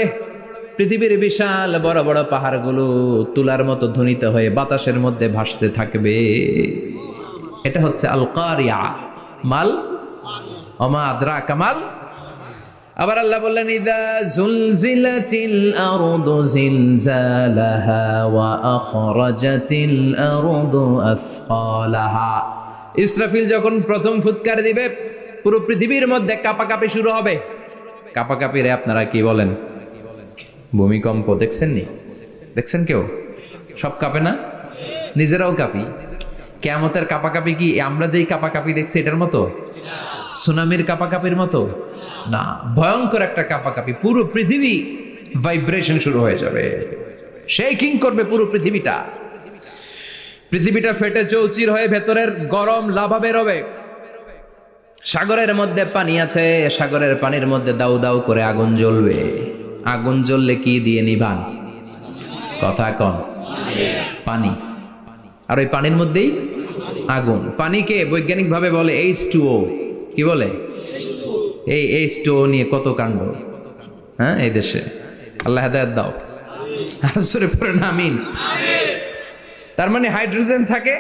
পৃথিবীর বিশাল বড় বড় পাহাড়গুলো তুলার মতো ধ্বনিত হয়ে বাতাসের মধ্যে ভাসতে থাকবে। এটা হচ্ছে আল কারিয়া। মাল ওমা আদরাকা মাল। আবার আল্লাহ বললেন ইযা যুলজিলাতিল আরদু জিলজালাহা ওয়া আখরাজাতিল আরদু আসকালাহা। ইসরাফিল যখন প্রথম ফুৎকার দিবে পুরো পৃথিবীর মধ্যে কাঁপাকাঁপি শুরু হবে। কাঁপাকাঁপি রে আপনারা কি বলেন? ভূমিকম্প দেখছেন নি? দেখছেন কেউ? সব কাঁপে না? নিজেরাও কাঁপি। কিয়ামতের কাঁপাকাঁপি কি আমরা যেই কাঁপাকাঁপি দেখছি এটার মতো? সুনামির কাঁপাকাঁপির মতো না, ভয়ঙ্কর একটা কাঁপাকাঁপি। পুরো পৃথিবী ভাইব্রেশন শুরু হয়ে যাবে, শেকিং করবে পুরো পৃথিবীটা। পৃথিবীটা ফেটে চৌচির হয়ে ভেতরের গরম লাভা বের হবে। সাগরের মধ্যে পানি আছে, সাগরের পানির মধ্যে দাউ দাউ করে আগুন জ্বলবে। আগুন জ্বললে কি দিয়ে নিভান? কথা কন। পানি। আর ওই পানির মধ্যেই আগুন। পানিকে বৈজ্ঞানিক ভাবে বলে H2O। কি বলে? এই H2O নিয়ে কত কাণ্ড, হ্যাঁ, এই দেশে। আল্লাহ হেদায়েত দাও। আসরে পড়েন আমিন। তার মানে হাইড্রোজেন থাকে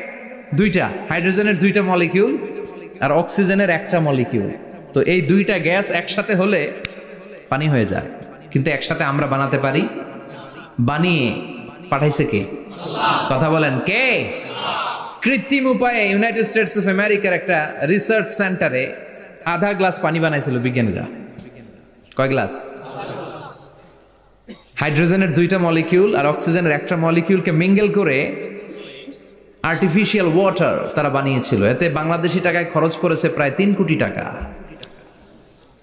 2টা, হাইড্রোজেনের 2টা মলিকিউল আর অক্সিজেনের 1টা মলিকিউল। তো এই 2টা গ্যাস একসাথে হলে পানি হয়ে যায়। কিন্তু একসাথে আমরা বানাতে পারি? বানিয়ে পাঠাইছে কে? কথা বলেন কে? কৃত্রিম উপায়ে ইউনাইটেড স্টেটস অফ আমেরিকার একটা রিসার্চ সেন্টারে আধা গ্লাস পানি বানাইছিল বিজ্ঞানীরা। কয় গ্লাস? হাইড্রোজেনের 2টা মলিকিউল আর অক্সিজেনের 1টা মলিকিউলকে মিঙ্গেল করে আর্টিফিশিয়াল ওয়াটার তারা বানিয়েছিল। এতে বাংলাদেশি টাকায় খরচ করেছে প্রায় 3 কোটি টাকা।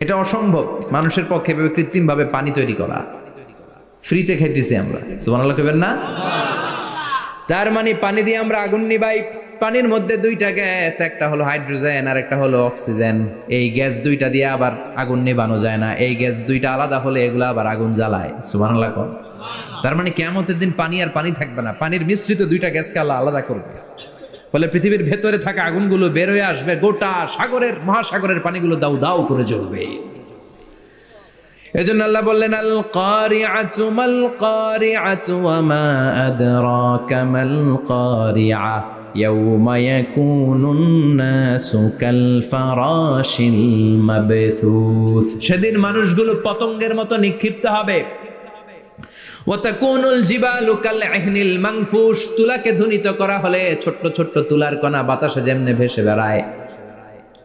এটা অসম্ভব মানুষের পক্ষে কৃত্রিম ভাবে পানি তৈরি করা। ফ্রিতে খাইতেছি আমরা, সুবহানাল্লাহ কইবেন না? তার মানে পানি দিয়ে আমরা আগুন নিবাই। পানির মধ্যে 2টা গ্যাস, একটা হলো হাইড্রোজেন আর একটা হলো অক্সিজেন। এই গ্যাস 2টা দিয়ে আবার আগুন নেভানো যায় না। এই গ্যাস 2টা আলাদা হলে এগুলো আবার আগুন জ্বালায়। সুবহানাল্লাহ কোন। তার মানে কিয়ামতের দিন পানি আর পানি থাকবে না, পানির মিশ্রিত 2টা গ্যাসকে আল্লাহ আলাদা করবে। ফলে পৃথিবীর ভেতরে থাকা আগুনগুলো বের হয়ে আসবে, গোটা সাগরের মহাসাগরের পানিগুলো দাউ দাউ করে জ্বলবে। এজন্য আল্লাহ বললেন আল কারিআতু মাল কারিআতু ওয়া মা আদরাকা মাল কারিআ ইয়াউমা ইয়াকুনুন নাসু কাল ফারাশিল মাবথুস। সেদিন মানুষগুলো পতঙ্গের মতো নিক্ষিপ্ত হবে। ওয়া তাকুনুল জিবালু কাল ইহনিল মানফুশ। তুলাকে ধ্বনিত করা হলে ছোট্ট ছোট্ট তুলার কণা বাতাসে যেমনে ভেসে বেড়ায়,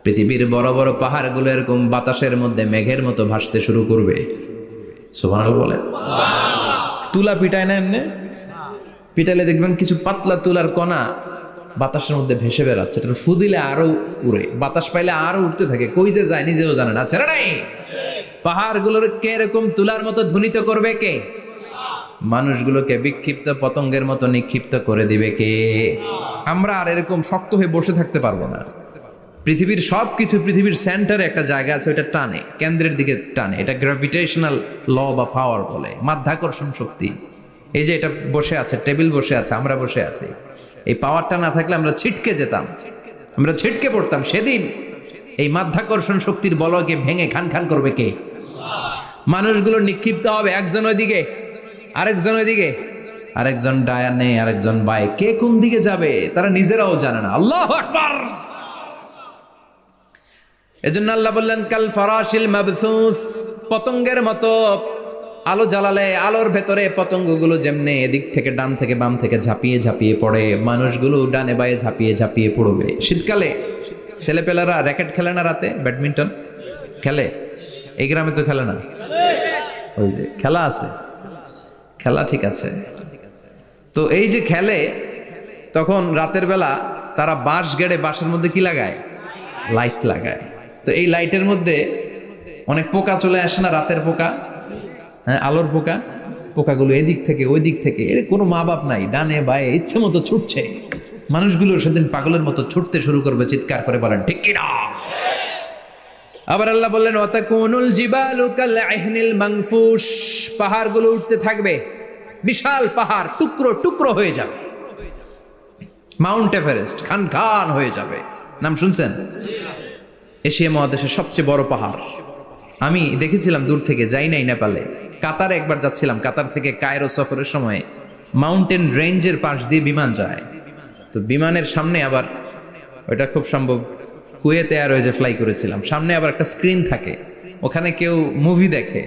পৃথিবীর বড় বড় পাহাড়গুলো এরকম বাতাসের মধ্যে মেঘের মতো ভাসতে শুরু করবে। সুবহানাল্লাহ বলেন। তুলা পিটায় না এমনি? পিটাইলে দেখবেন কিছু পাতলা তুলার কণা বাতাসের মধ্যে ভেসে বেড়াচ্ছে। এটা ফু দিলে আরো উড়ে, বাতাস পাইলে আরো উঠতে থাকে, কই যে যায় নিজেও জানে না। ছেড়ে নাই। পাহাড়গুলোর কে এরকম তুলার মতো ধ্বনিত করবে কে? মানুষগুলোকে বিক্ষিপ্ত পতঙ্গের মতো নিক্ষিপ্ত করে দিবে কে? আমরা আর এরকম শক্ত হয়ে বসে থাকতে পারবো না। পৃথিবীর সবকিছু, পৃথিবীর সেন্টারে একটা জায়গা আছে, ওইটা টানে, কেন্দ্রের দিকে টানে। এটা গ্র্যাভিটেশনাল ল বা পাওয়ার বলে, মাধ্যাকর্ষণ শক্তি। এই যে এটা বসে আছে, টেবিল বসে আছে, আমরা বসে আছি, এই পাওয়ারটা না থাকলে আমরা ছিটকে যেতাম, আমরা ছিটকে পড়তাম। সেদিন এই মাধ্যাকর্ষণ শক্তির বলকে ভেঙে খান খান করবে কে? মানুষগুলো নিক্ষিপ্ত হবে, একজন ওইদিকে, আরেকজন ওইদিকে, আরেকজন ডায়ানে, আরেকজন বাই। কে কোন দিকে যাবে তারা নিজেরাও জানে না। আল্লাহু আকবার। এজন্য আল্লাহ বললেন কাল ফারাশিল মাবসুস, পতঙ্গের মতো। আলো জ্বালালে আলোর ভেতরে পতঙ্গগুলো যেমনে এদিক থেকে ডান থেকে বাম থেকে ঝাঁপিয়ে ঝাঁপিয়ে পড়ে, মানুষগুলো ডানে বায়ে ঝাঁপিয়ে ঝাঁপিয়ে পড়বে। শীতকালে ছেলেপেলারা র্যাকেট খেলে না, রাতে ব্যাডমিন্টন খেলে, এই গ্রামে তো খেলে না। ওই যে খেলা আছে, খেলা ঠিক আছে। তো এই যে খেলে, তখন রাতের বেলা তারা বাঁশ গেড়ে, বাঁশের মধ্যে কি লাগায়? লাইট লাগায়। তো এই লাইটের মধ্যে অনেক পোকা চলে আসে না, রাতের পোকা, হ্যাঁ আলোর পোকা। পোকাগুলো এদিক থেকে ওই দিক থেকে, এর কোনো মা বাপ নাই, ডানে বায়ে ইচ্ছে মতো ছুটছে। মানুষগুলো সেদিন পাগলের মতো ছুটতে শুরু করবে, চিৎকার করে বলেন ঠিক কি না? আবার আল্লাহ বললেন ওয়াতাকুনুল জিবালু কাল আহিনিল মানফুশ, পাহাড়গুলো উঠতে থাকবে, বিশাল পাহাড় টুকরো টুকরো হয়ে যাবে। মাউন্ট এভারেস্ট খান খান হয়ে যাবে, নাম শুনছেন? এশিয়া মহাদেশের সবচেয়ে বড় পাহাড়। আমি দেখেছিলাম দূর থেকে, যাই নাই নেপালে, কাতারে একবার যাচ্ছিলাম। কাতার থেকে কায়রো সফরের সময় মাউন্টেন রেঞ্জের পাশ দিয়ে বিমান যায়। তো বিমানের সামনে আবার, ওইটা খুব সম্ভব কুয়েতে আর ওই যে ফ্লাই করেছিলাম, সামনে আবার একটা স্ক্রিন থাকে, ওখানে কেউ মুভি দেখে,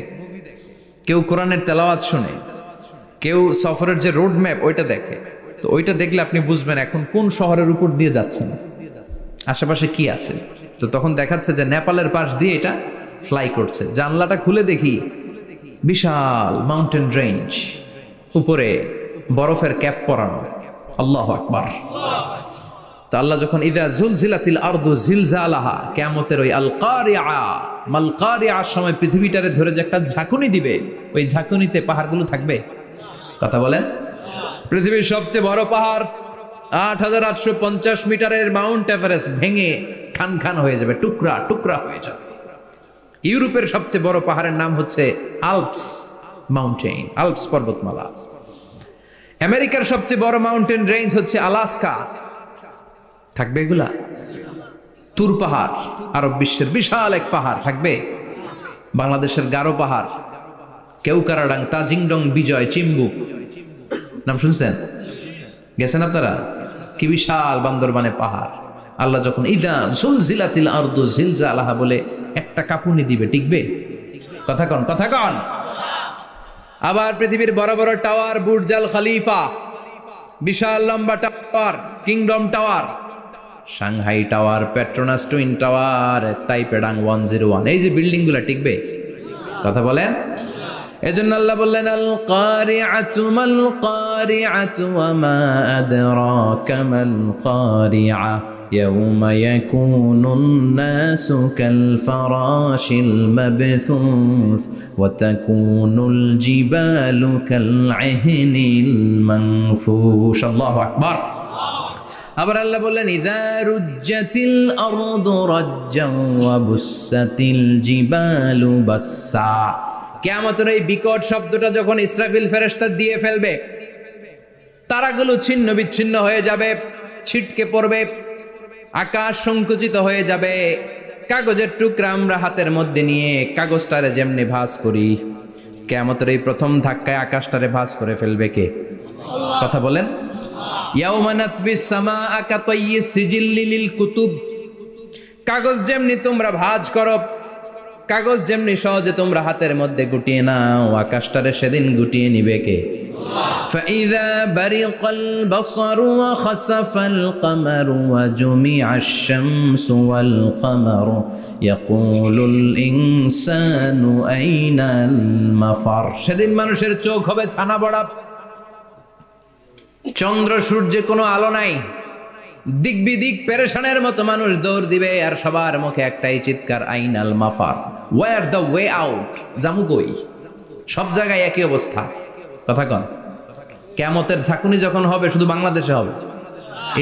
কেউ কোরআনের তেলাওয়াত শুনে, কেউ সফরের যে রোড ম্যাপ ওইটা দেখে। তো ওইটা দেখলে আপনি বুঝবেন এখন কোন শহরের উপর দিয়ে যাচ্ছেন, আশেপাশে কি আছে। তো তখন দেখাচ্ছে যে নেপালের পাশ দিয়ে এটা ফ্লাই করছে। জানলাটা খুলে দেখি বিশাল মাউন্টেন রেঞ্জ, উপরে বরফের ক্যাপ পরানো। আল্লাহু আকবার। তো আল্লাহ যখন ইযা যুলজিলাতিল আরদু জিলজালাহা, কিয়ামতের ওই আল কারিআ মাল কারিআর সময় পৃথিবীটারে ধরে যে একটা ঝাঁকুনি দিবে, ওই ঝাঁকুনিতে পাহাড়গুলো থাকবে। কথা বলেন? পৃথিবীর সবচেয়ে বড় পাহাড় ৮৮৫০ মিটারের মাউন্ট এভারেস্ট ভেঙে খান খান হয়ে যাবে, টুকরা টুকরা হয়ে যাবে। ইউরোপের সবচেয়ে বড় পাহাড়ের নাম হচ্ছে আল্পস মাউন্টেন, আল্পস পর্বতমালা। আমেরিকার সবচেয়ে বড় মাউন্টেন রেঞ্জ হচ্ছে আলাস্কা, থাকবে এগুলা? তুর পাহাড় আরব বিশ্বের বিশাল এক পাহাড় থাকবে। বাংলাদেশের গারো পাহাড়, কেউকারাডাং, তাজিংডং, বিজয়, চিম্বুক, নাম শুনছেন? গেছেন আপনারা? কি বিশাল বান্দরবানে পাহাড়। আল্লাহ যখন ইযা যুলজিলাতিল আরদু জিলজালাহা বলে একটা কাঁপুনি দিবে, টিকবে? কথা কন, কথা কন। আবার পৃথিবীর বড় বড় টাওয়ার, বুর্জ আল খলিফা, বিশাল লম্বা tower, Kingdom tower, Shanghai tower, Petronas twin tower, তাইপেডাং 101, এই যে বিল্ডিং গুলা টিকবে? কথা বলেন। এজন্য আল্লাহ বললেন আল কারিআতু মাল কারিআতু ওয়া মা আদরাকা মাল কারিআ ইয়াউমা ইয়াকুনুন নাসু কাল ফারাশিল মাবথুস ওয়া তাকুনুল জিবালু কাল আহিনিল মানফুশ। আল্লাহু আকবার। আবার আল্লাহ বললেন ইযা রুজ্জাতিল আরদু রাজ্জান ওয়া বুসাতিল জিবালু বাসসা। কিয়ামতের এই বিকট শব্দটা যখন ইসরাফিল ফেরেশতা দিয়ে ফেলবে, তারাগুলো ছিন্ন বিচ্ছিন্ন হয়ে যাবে, ছিটকে পড়বে, আকাশ সংকুচিত হয়ে যাবে। কাগজের টুকরা আমরা হাতের মধ্যে নিয়ে কাগজটারে যেমনি ভাঁজ করি, কিয়ামতের এই প্রথম ধাক্কায় আকাশটারে ভাঁজ করে ফেলবে কে? কথা বলেন। ইয়াউমা নাতবিস সামাআ কাতাইয়িস সিজিল্লি লিল কুতুব। কাগজ যেমনি তোমরা ভাঁজ করো, কাগজ যেমনি সহজে তোমরা হাতের মধ্যে গুটিয়ে নাও, আকাশটারে সেদিন গুটিয়ে নিবে কে? فإذا برق البصر وخسف القمر وجمع الشمس والقمر يقول الإنسان أين المفر। সেদিন মানুষের চোখ হবে ছানা বড়া, চন্দ্র সূর্যে কোনো আলো নাই, দিক বিদিক পেরেশানের মতো মানুষ দৌড় দিবে, আর সবার মুখে একটাই চিৎকার, আইনাল মাফার, ওয়ার দ্য ওয়ে আউট, জামু কই? সব জায়গায় একই অবস্থা। কথা কন। কিয়ামতের ঝাঁকুনি যখন হবে শুধু বাংলাদেশে হবে,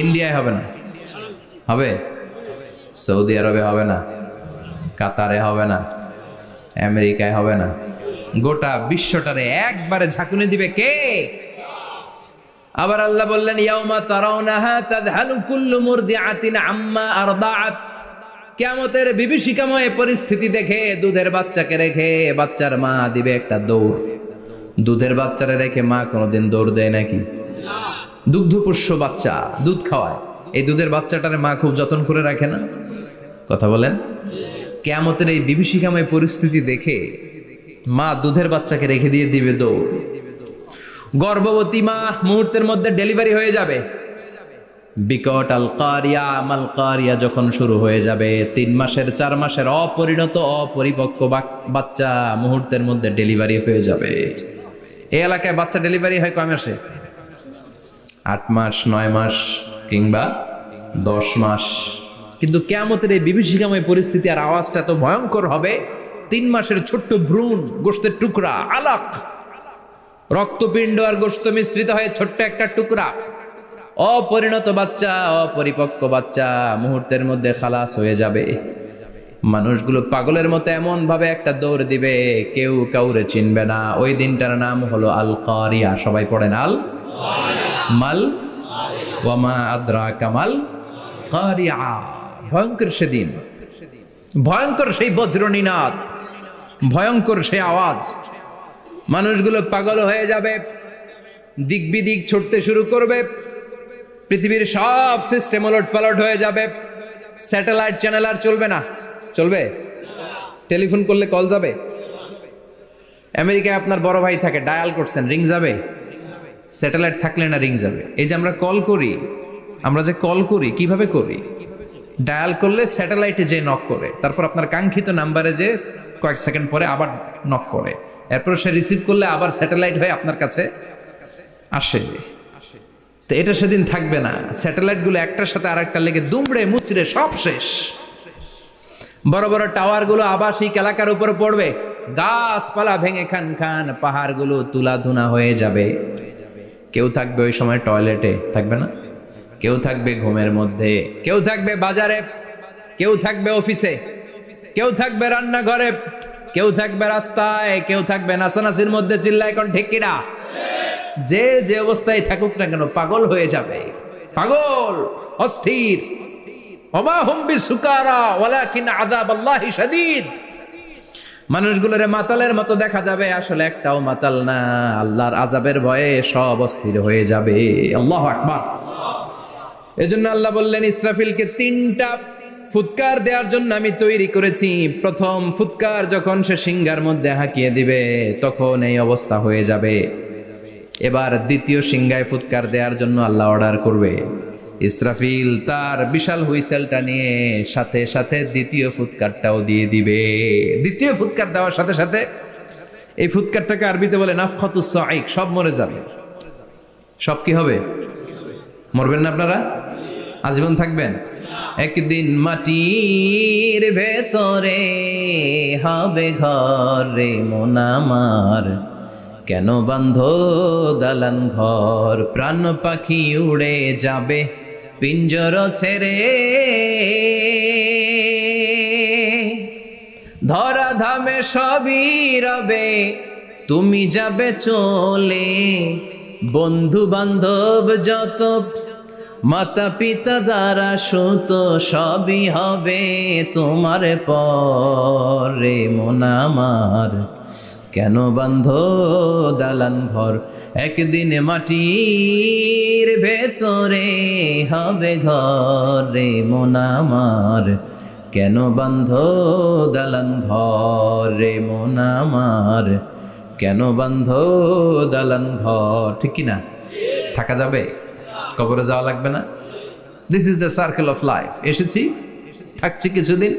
ইন্ডিয়ায় হবে না, হবে সৌদি আরবে হবে না, কাতারে হবে না, আমেরিকায় হবে না, গোটা বিশ্বটারে একবারে ঝাঁকুনি দিবে কে? আবার আল্লাহ বললেন ইয়াউমা তারাউনাহা তাযহালু কুল্লু মুরদিআতিন আম্মা আরদাআত। কিয়ামতের বিভীষিকাময় পরিস্থিতি দেখে দুধের বাচ্চাকে রেখে বাচ্চার মা দিবে একটা দৌড়। দুধের বাচ্চারে রেখে মা কোনোদিন দৌড় দেয় নাকি? দুগ্ধপোষ্য বাচ্চা, দুধ খাওয়ায়, এই দুধের বাচ্চাটারে মা খুব যত্ন করে রাখে না? কথা বলেন। কিয়ামতের এই বিভীষিকাময় পরিস্থিতি দেখে মা দুধের বাচ্চাকে রেখে দিয়ে দিবে দৌড়। গর্ভবতী মা মুহূর্তের মধ্যে ডেলিভারি হয়ে যাবে। বিকট আল কারিয়া মাল কারিয়া যখন শুরু হয়ে যাবে, 3 মাসের 4 মাসের অপরিণত অপরিপক্ক বাচ্চা মুহূর্তের মধ্যে ডেলিভারি হয়ে যাবে। এই এলাকায় বাচ্চা ডেলিভারি হয় কয় মাসে? 8 মাস, 9 মাস কিংবা 10 মাস। কিন্তু কিয়ামতের এই বিভীষিকাময় পরিস্থিতি আর আওয়াজটা এত ভয়ঙ্কর হবে, 3 মাসের ছোট্ট ভ্রূণ, গোশতের টুকরা, আলাক, রক্তপিণ্ড আর গোশত মিশ্রিত হয়ে ছোট্ট একটা টুকরা, অপরিণত বাচ্চা, অপরিপক্ক বাচ্চা মুহূর্তের মধ্যে খালাস হয়ে যাবে। মানুষগুলো পাগলের মতো এমন ভাবে একটা দৌড় দিবে, কেউ কাউরে চিনবে না। ওই দিনটার নাম হলো আল কারিয়া। সবাই পড়েন আল মাল ওয়ামা আদরাকা মাল কারিয়া। ভয়ঙ্কর সেদিন, ভয়ঙ্কর সেই বজ্রনীনাদ, ভয়ঙ্কর সেই আওয়াজ। মানুষগুলো পাগল হয়ে যাবে, দিক বিদিক ছুটতে শুরু করবে, পৃথিবীর সব সিস্টেম ওলট পালট হয়ে যাবে। স্যাটেলাইট চ্যানেল আর চলবে না। চলবে? টেলিফোন করলে কল যাবে? আমেরিকায় আপনার বড় ভাই থাকে, ডায়াল করছেন, রিং যাবে? স্যাটেলাইট থাকলে না রিং যাবে? এই যে আমরা কল করি, আমরা যে কল করি কিভাবে করি? ডায়াল করলে স্যাটেলাইটে যে নক করে, তারপর আপনার কাঙ্ক্ষিত নাম্বারে যে কয়েক সেকেন্ড পরে আবার নক করে, এরপর সে রিসিভ করলে আবার স্যাটেলাইট হয়ে আপনার কাছে আসে। তো এটা সেদিন থাকবে না। স্যাটেলাইটগুলো একটার সাথে আরেকটা লেগে দুমড়ে মুচড়ে সব শেষ। বড় বড় টাওয়ারগুলো আবাসিক এলাকার উপর পড়বে, গাছপালা ভেঙে খান খান, পাহাড়গুলো তুলাধুনা হয়ে যাবে। কেউ থাকবে ওই সময় টয়লেটে, থাকবে না? কেউ থাকবে ঘুমের মধ্যে, কেউ থাকবে বাজারে, কেউ থাকবে অফিসে, কেউ থাকবে রান্নাঘরে, কেউ থাকবে রাস্তায়, কেউ থাকবে নাচানাচির মধ্যে। চিল্লায় এখন ঠিক কিনা? যে যে অবস্থায় থাকুক না কেন পাগল হয়ে যাবে, পাগল, অস্থির। ওমা হুম বিসুকারা ওয়ালাকিন আযাবাল্লাহি শাদীদ। মানুষগুলোরে মাতালের মতো দেখা যাবে, আসলে একটাও মাতাল না। আল্লাহর আযাবের ভয়ে সব অস্থির হয়ে যাবে। আল্লাহু আকবার। এজন্য আল্লাহ বললেন ইসরাফিলকে 3টা ফুৎকার দেওয়ার জন্য আমি তৈরি করেছি। প্রথম ফুৎকার যখন সে সিংহার মধ্যে হাঁকিয়ে দিবে, তখন এই অবস্থা হয়ে যাবে। এবার দ্বিতীয় সিংহায় ফুৎকার দেওয়ার জন্য আল্লাহ অর্ডার করবে। ইসরাফিল তার বিশাল হুইসেলটা নিয়ে সাথে সাথে দ্বিতীয় ফুৎকারটাও দিয়ে দিবে। দ্বিতীয় ফুৎকার দেওয়ার সাথে সাথে, এই ফুৎকারটাকে আরবিতে বলে নাফখাতুস সাঈক, সব মরে যাবে। সব কি হবে? মরবেন না আপনারা? আজীবন থাকবেন? একদিন মাটির ভেতরে হবে ঘর রে মন আমার, কেন বান্ধ দালান ঘর, প্রাণ পাখি উড়ে যাবে পিঞ্জর ছেড়ে, ধরা ধামে সবই রবে তুমি যাবে চলে, বন্ধু বান্ধব যত মাতা পিতা দ্বারা সুত সবই হবে তোমার পরে মন আমার, কেন বান্ধ দালান ঘর, একদিন মাটির ভেতরে হবে ঘর রে মন আমার, কেন বান্ধ দালান ঘর রে মন আমার, কেন বান্ধ দালান ঘর। ঠিক কিনা? থাকা যাবে? কবরে যাওয়া লাগবে না? This is the circle of life. এসেছি, থাকছি কিছুদিন,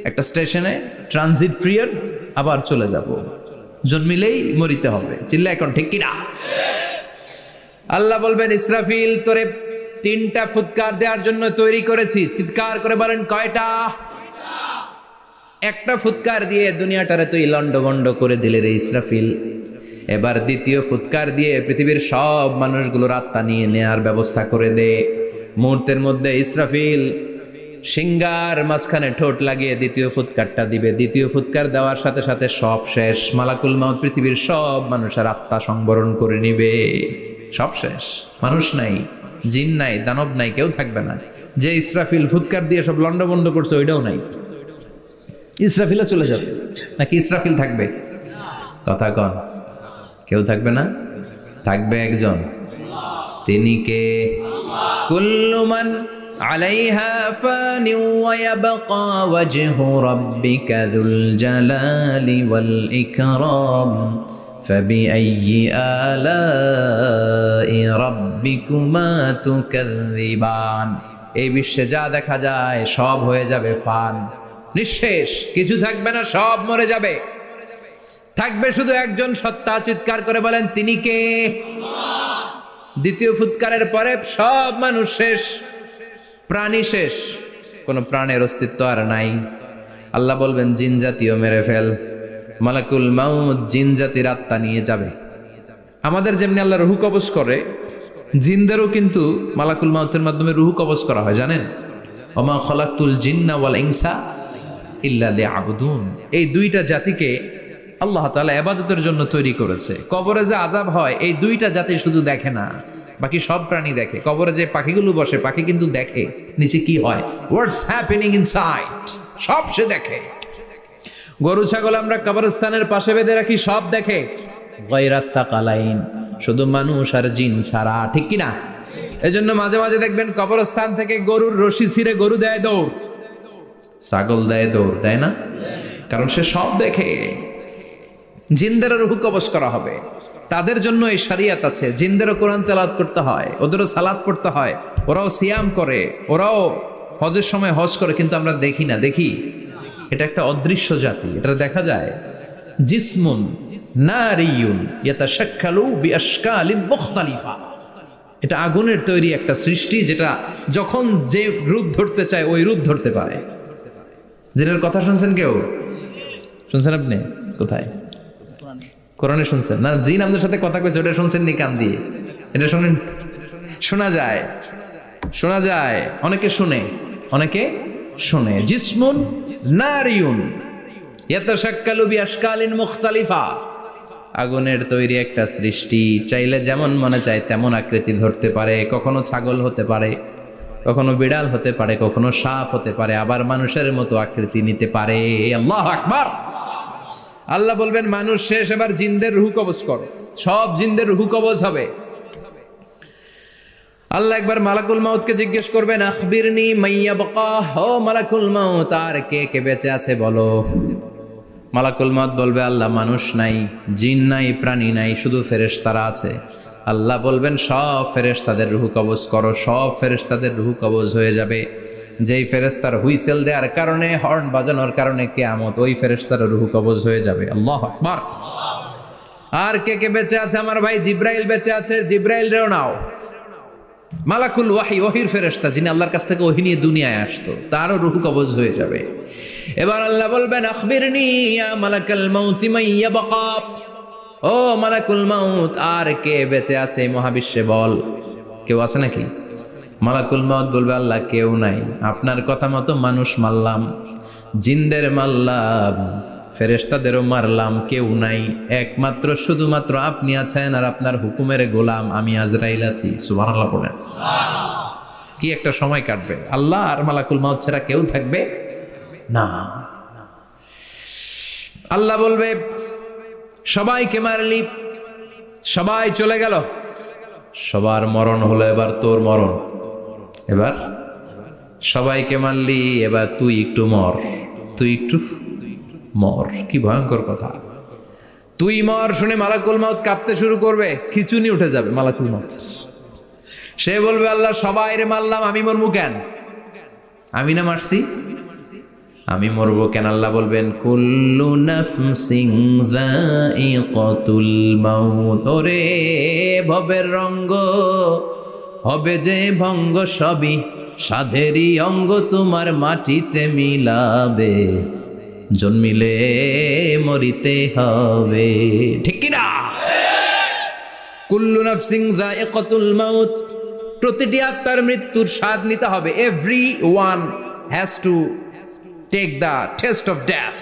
একটা স্টেশনে ট্রানজিট পিরিয়ড, আবার চলে যাব। জন্মিলেই মরিতে হবে। চিল্লা এখন ঠিক কিনা? আল্লাহ বলবেন ইসরাফিল তোরে 3টা ফুৎকার দেওয়ার জন্য তৈরি করেছি। চিৎকার করে বলেন কয়টা? একটা ফুৎকার দিয়ে দুনিয়াটারে তুই লন্ডভন্ড করে দিলে রে ইসরাফিল। এবার দ্বিতীয় ফুৎকার দিয়ে পৃথিবীর সব মানুষগুলোর আত্মা নিয়ে নেয়ার ব্যবস্থা করে দে। মুহূর্তের মধ্যে ইসরাফিল সিংহার মাঝখানে ঠোঁট লাগিয়ে দ্বিতীয় ফুৎকারটা দিবে। দ্বিতীয় ফুৎকার দেওয়ার সাথে সাথে সব শেষ। মালাকুল মাউত পৃথিবীর সব মানুষের আত্মা সংবরণ করে নিবে। সব শেষ, মানুষ নাই, জিন নাই, দানব নাই, কেউ থাকবে না। যে ইসরাফিল ফুৎকার দিয়ে সব লন্ডভন্ড করছে ওইটাও নাই। ইসরাফিলও চলে যাবে, নাকি ইসরাফিল থাকবে? কথা কন, কেউ থাকবে না? থাকবে একজন। তিনি কে? কুল্লু মান عليها فان ويبقى وجه ربك ذو الجلال والإكرام فبأي آلاء ربكما تكذبان এই বিশ্বে যা দেখা যায় সব হয়ে যাবে ফান, নিঃশেষ, কিছু থাকবে না, সব মরে যাবে। থাকবে শুধু একজন সত্তা, চিৎকার করে বলেন তিনি কে? আল্লাহ। দ্বিতীয় ফুৎকারের পরে সব মানুষ শেষ, প্রাণী শেষ, কোন প্রাণের অস্তিত্ব আর নাই। আল্লাহ বলবেন জিন জাতিও মেরে ফেল। মালাকুল মাউত জিন জাতির আত্মা নিয়ে যাবে। আমাদের যেমনি আল্লাহ রুহ কবজ করে, জিনদেরও কিন্তু মালাকুল মাউতের মাধ্যমে রুহ কবজ করা হয়, জানেন? ওমা খলাকতুল জিন্না ওয়াল ইনসা ইল্লা লিয়াবুদুন। এই দুইটা জাতিকে আল্লাহ তাআলা ইবাদতের জন্য তৈরি করেছে। কবরে যে আযাব হয় এই দুইটা জাতি শুধু দেখে না, বাকি সব প্রাণী দেখে। কবরে যে পাখিগুলো বসে, পাখি কিন্তু দেখে নিচে কি হয়, হোয়াটস হ্যাপেনিং ইনসাইড, সব সে দেখে। গরু ছাগল আমরা কবরস্থানের পাশে বেঁধে রাখি, সব দেখে। গায়রাস সাকালাইন, শুধু মানুষ আর জিন ছাড়া, ঠিক কি না? এজন্য মাঝে মাঝে দেখবেন কবরস্থান থেকে গরুর রশি ছিঁড়ে গরু দেয় দৌড়, ছাগল দেয় দৌড়, তাই না? কারণ সে সব দেখে। জিনদেরও রূহ কবজ করা হবে, তাদের জন্য এই শরিয়ত আছে। জিনদেরও কোরআন তেলাওয়াত করতে হয়, ওদেরও সালাত পড়তে হয়, ওরাও সিয়াম করে, ওরাও হজের সময় হজ করে, কিন্তু আমরা দেখি না। দেখি, এটা একটা অদৃশ্য জাতি, এটা দেখা যায়। জিসমুন নারিয়ুন ইয়াতাশাক্কালু বিআশকালিন মুখতালিফা, এটা আগুনের তৈরি একটা সৃষ্টি, যেটা যখন যে রূপ ধরতে চায় ওই রূপ ধরতে পারে। জিনের কথা শুনছেন কেউ? শুনছেন আপনি? কোথায়? কোরআনে শুনছেন না? জিন আমাদের সাথে কথা কইছে, ওটা শুনছেন নি কান দিয়ে? এটা শুনেন, শোনা যায়, শোনা যায়, অনেকে শুনে, অনেকে শুনে। জিসমুন নারিয়ুন ইয়াতাশাক্কালু বিআশকালিন মুখতালিফা, আগুনের তৈরি একটা সৃষ্টি, চাইলে যেমন মনে চায় তেমন আকৃতি ধরতে পারে। কখনো ছাগল হতে পারে, কখনো বিড়াল হতে পারে, কখনো সাপ হতে পারে, আবার মানুষের মতো আকৃতি নিতে পারে। আল্লাহু আকবার। আল্লাহ বলবেন মানুষ শেষ, এবার জিনদের রূহ কবজ করো। সব জিনদের রূহ কবজ হবে। আল্লাহ একবার মালাকুল মাউতকে জিজ্ঞেস করবেন, আখবিরনি মাইয়া বাকা, ও মালাকুল মাউত, আর কে কে বেঁচে আছে বলো। মালাকুল মাউত বলবে, আল্লাহ মানুষ নাই, জিন নাই, প্রাণী নাই, শুধু ফেরেশতারা আছে। আল্লাহ বলবেন সব ফেরেশতাদের রূহ কবজ করো। সব ফেরেশতাদের রূহ কবজ হয়ে যাবে। যেই ফেরেশতার হুইসেল দেওয়ার কারণে, হর্ন বাজানোর কারণে কিয়ামত, ওই ফেরেশতার রূহ কবজ হয়ে যাবে। আল্লাহু আকবার। আর কে কে বেঁচে আছে? আমার ভাই জিব্রাইল বেঁচে আছে, জিব্রাইল রেও নাও। মালাকুল ওয়াহি, ওহির ফেরেশতা, যিনি আল্লাহর কাছ থেকে ওহী নিয়ে দুনিয়ায় আসতো, তারও রূহ কবজ হয়ে যাবে। এবার আল্লাহ বলবেন, আখবিরনি ইয়া মালাকাল মাউতি মাইয়া বাকা, ও মালাকুল মাউত, আর কে বেঁচে আছে এই মহাবিশ্বে বল। কেউ আছে নাকি? মালাকুল মাউত বলবে, আল্লাহ কেউ নাই। আপনার কথা মতো মানুষ মারলাম, জিনদের মারলাম, ফেরেশতাদেরও মারলাম, কেউ নাই। একমাত্র শুধুমাত্র আপনি আছেন, আর আপনার হুকুমের গোলাম আমি আজরাইল আছি। সুবহানাল্লাহ পড়েন। কি একটা সময় কাটবে! আল্লাহ আর মালাকুল মাউত ছাড়া কেউ থাকবে না। আল্লাহ বলবে, সবাইকে মারলি, সবাই চলে গেল, সবার মরণ হলো, এবার তোর মরণ। এবার সবাইকে মারলি, এবার তুই একটু মর, তুই একটু মর। কি ভয়ঙ্কর কথা! তুই মর শুনে মালাকুল মাউত কাঁপতে শুরু করবে, খিচুনি উঠে যাবে মালাকুল মাউত। সে বলবে, আল্লাহ সবাই রে মারলাম, আমি মরবো কেন? আমি না মারছি, আমি মরবো কেন? আল্লাহ বলবেন, কুল্লু নাফসিন যায়িকাতুল মাউত, ওরে ভবের রঙ্গ হবে যে ভঙ্গ, সবই সাধেরই অঙ্গ, তোমার মাটিতে মিলাবে, জন্মিলে মরিতে হবে। ঠিক কি না? কুল্লু নাফসিন যায়িকাতুল মাউত, প্রতিটি আত্মার মৃত্যুর স্বাদ নিতে হবে। Everyone has to take the test of death.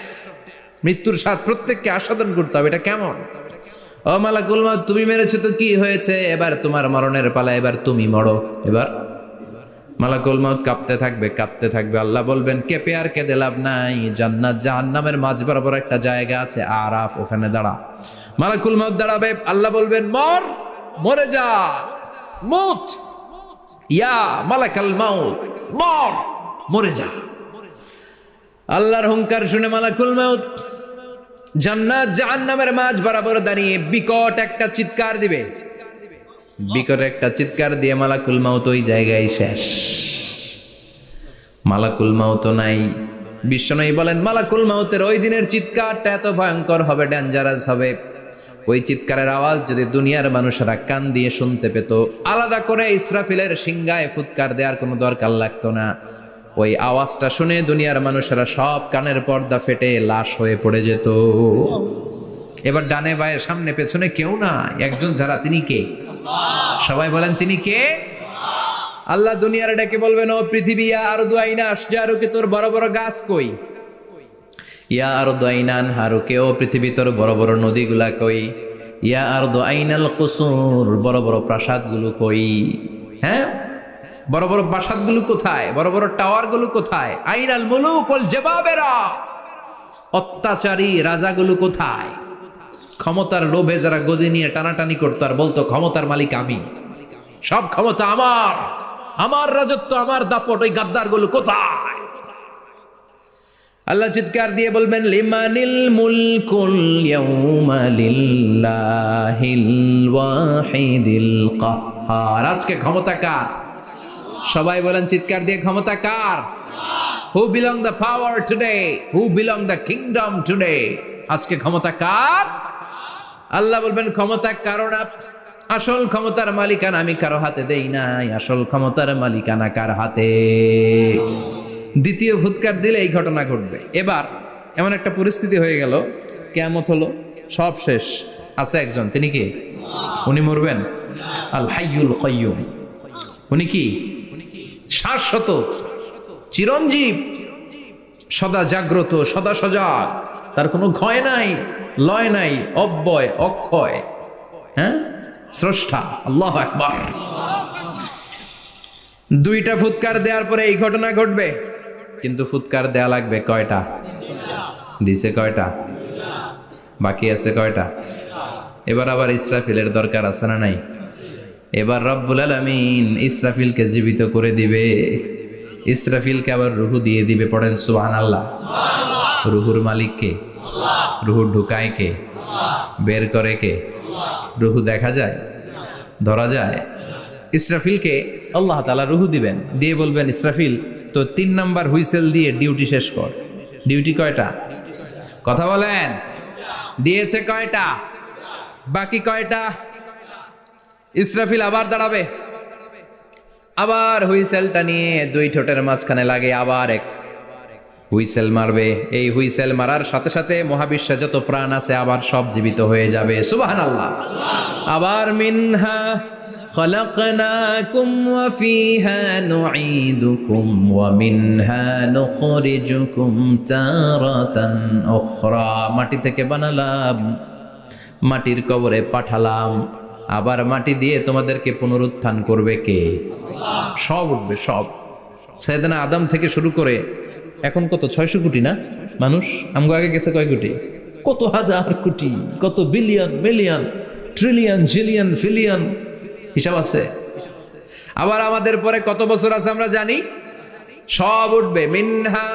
মৃত্যুর স্বাদ প্রত্যেককে আস্বাদন করতে হবে। এটা কেমন? ও মালাকুল মাউত, তুমি মেরেছো তো কি হয়েছে, এবার তোমার মরণের পালা, এবার তুমি মরো। এবার মালাকুল মাউত কাঁপতে থাকবে, কাঁপতে থাকবে। আল্লাহ বলবেন, কেঁপে আর কেঁদে লাভ নাই, জান্নাত জাহান্নামের মাঝ বরাবর একটা জায়গা আছে, আরাফ, ওখানে দাঁড়া। মালাকুল মাউত দাঁড়াবে, আল্লাহ বলবেন, মর, মরে যা, মুত। ইয়া মালাকাল মাউত, মর, মরে যা। আল্লাহর হুঙ্কার শুনে মালাকুল মাউত জান্নাত জাহান্নামের মাঝ বরাবর দাঁড়িয়ে বিকট একটা চিৎকার দিবে। বিকট একটা চিৎকার দিয়ে মালাকুল মাউত ওই জায়গায় শেষ। মালাকুল মাউত নাই। বিশ্বনবী বলেন মালাকুল মাউতের ওই দিনের চিৎকারটা এত ভয়ঙ্কর হবে, ডেঞ্জারাস হবে। ওই চিৎকারের আওয়াজ যদি দুনিয়ার মানুষেরা কান দিয়ে শুনতে পেত, আলাদা করে ইসরাফিলের সিংহায় ফুৎকার দেওয়ার কোনো দরকার লাগতো না। ওই আওয়াজটা শুনে দুনিয়ার মানুষেরা সব কানের পর্দা ফেটে লাশ হয়ে পড়ে যেত। এবার ডানে বায়ে সামনে পেছনে কেউ না, একজন যারা, তিনি কে? সবাই বলেন তিনি কে? আল্লাহ দুনিয়ার ডেকে বলবেন, ও পৃথিবী, ইয়া আরদু আইনা আশজারুকে, তোর বড় বড় গাছ কই? ইয়া আরদু আইনা আনহারুকে, ও পৃথিবী তোর বড় বড় নদীগুলা কই? ইয়া আরদু আইনাল কুসুর, বড় বড় প্রাসাদগুলো কই? হ্যাঁ, বড় বড় প্রাসাদগুলো কোথায়? বড় বড় টাওয়ারগুলো কোথায়? আইনাল মুলুক ওয়াল জাবাবেরা, অত্যাচারী রাজাগুলো কোথায়? ক্ষমতার লোভে যারা গদি নিয়ে টানাটানি করতো আর বলতো ক্ষমতার মালিক আমি, সব ক্ষমতা আমার, আমার রাজত্ব, আমার দাপট, ওই গাদ্দারগুলো কোথায়? আল্লাহ চিৎকার দিয়ে বলবেন, লিমানিল মুলকুল ইয়াউমা লিল্লাহিল ওয়াহিদিল কাহ্হার। আজকে ক্ষমতা কার? সবাই বলেন চিৎকার দিয়ে, ক্ষমতা কার? Who belong the power today? Who belong the kingdom today? আজকে ক্ষমতা কার? আল্লাহ বলবেন ক্ষমতা কারো না, আসল ক্ষমতার মালিকানা আমি কারো হাতে দেই নাই, আসল ক্ষমতার মালিকানা কার হাতে? দ্বিতীয় ফুৎকার দিলে এই ঘটনা ঘটবে। এবার এমন একটা পরিস্থিতি হয়ে গেল, কিয়ামত হলো, সব শেষ। আছে একজন, তিনি কি? উনি মরবেন? আল হাইয়ুল কাইয়ুম। উনি কি? শাশ্বত, চিরঞ্জীব, সদা জাগ্রত, সদা সজাগ, তার কোনো ক্ষয় নাই, লয় নাই, অব্যয়, অক্ষয়। হ্যাঁ, স্রষ্টা। আল্লাহু আকবার। দুইটা ফুৎকার দেওয়ার পরে এই ঘটনা ঘটবে, কিন্তু ফুৎকার দেয়া লাগবে কয়টা? দিছে কয়টা? বাকি আছে কয়টা? এবার আবার ইসরাফিলের দরকার আছে না নাই? এবার রব্বুল আলামিন ইসরাফিলকে জীবিত করে দিবে। ইসরাফিলকে আবার রুহু দিয়ে দিবে। পড়েন সুবহানাল্লাহ। রুহুর মালিক কে? রুহু ঢুকায় কে? বের করে কে? রুহু দেখা যায়, ধরা যায়? ইসরাফিলকে আল্লাহ তাআলা রুহু দিবেন, দিয়ে বলবেন ইসরাফিল তো 3 নাম্বার হুইসেল দিয়ে ডিউটি শেষ কর। ডিউটি কয়টা? কথা বলেন। দিয়েছে কয়টা? বাকি কয়টা? ইসরাফিল আবার দাঁড়াবে, আবার হুইসেলটা নিয়ে দুই ঠোঁটের মাঝখানে লাগে আবার এক হুইসেল মারবে। এই হুইসেল মারার সাথে সাথে মহাবিশ্বে যত প্রাণ আছে আবার সব জীবিত হয়ে যাবে। সুবহানাল্লাহ। আবার মিনহা খলাকনাকুম ওয়া ফিহা নুঈদুকুম ওয়া মিনহা নুখরিজুকুম তারাতান উখরা। মাটি থেকে বানালাম, মাটির কবরে পাঠালাম, আবার মাটি দিয়ে তোমাদেরকে পুনরুত্থান করবে কে? সব উঠবে, সব। সাইয়েদনা আদম থেকে শুরু করে এখন কত 600 কোটি না মানুষ? আমগো আগে গেছে কয় কোটি? কত হাজার কোটি, কত billion, million, trillion, zillion, pillion, হিসাব আছে। আবার আমাদের পরে কত বছর আছে আমরা জানি? সব উঠবে। মিনহা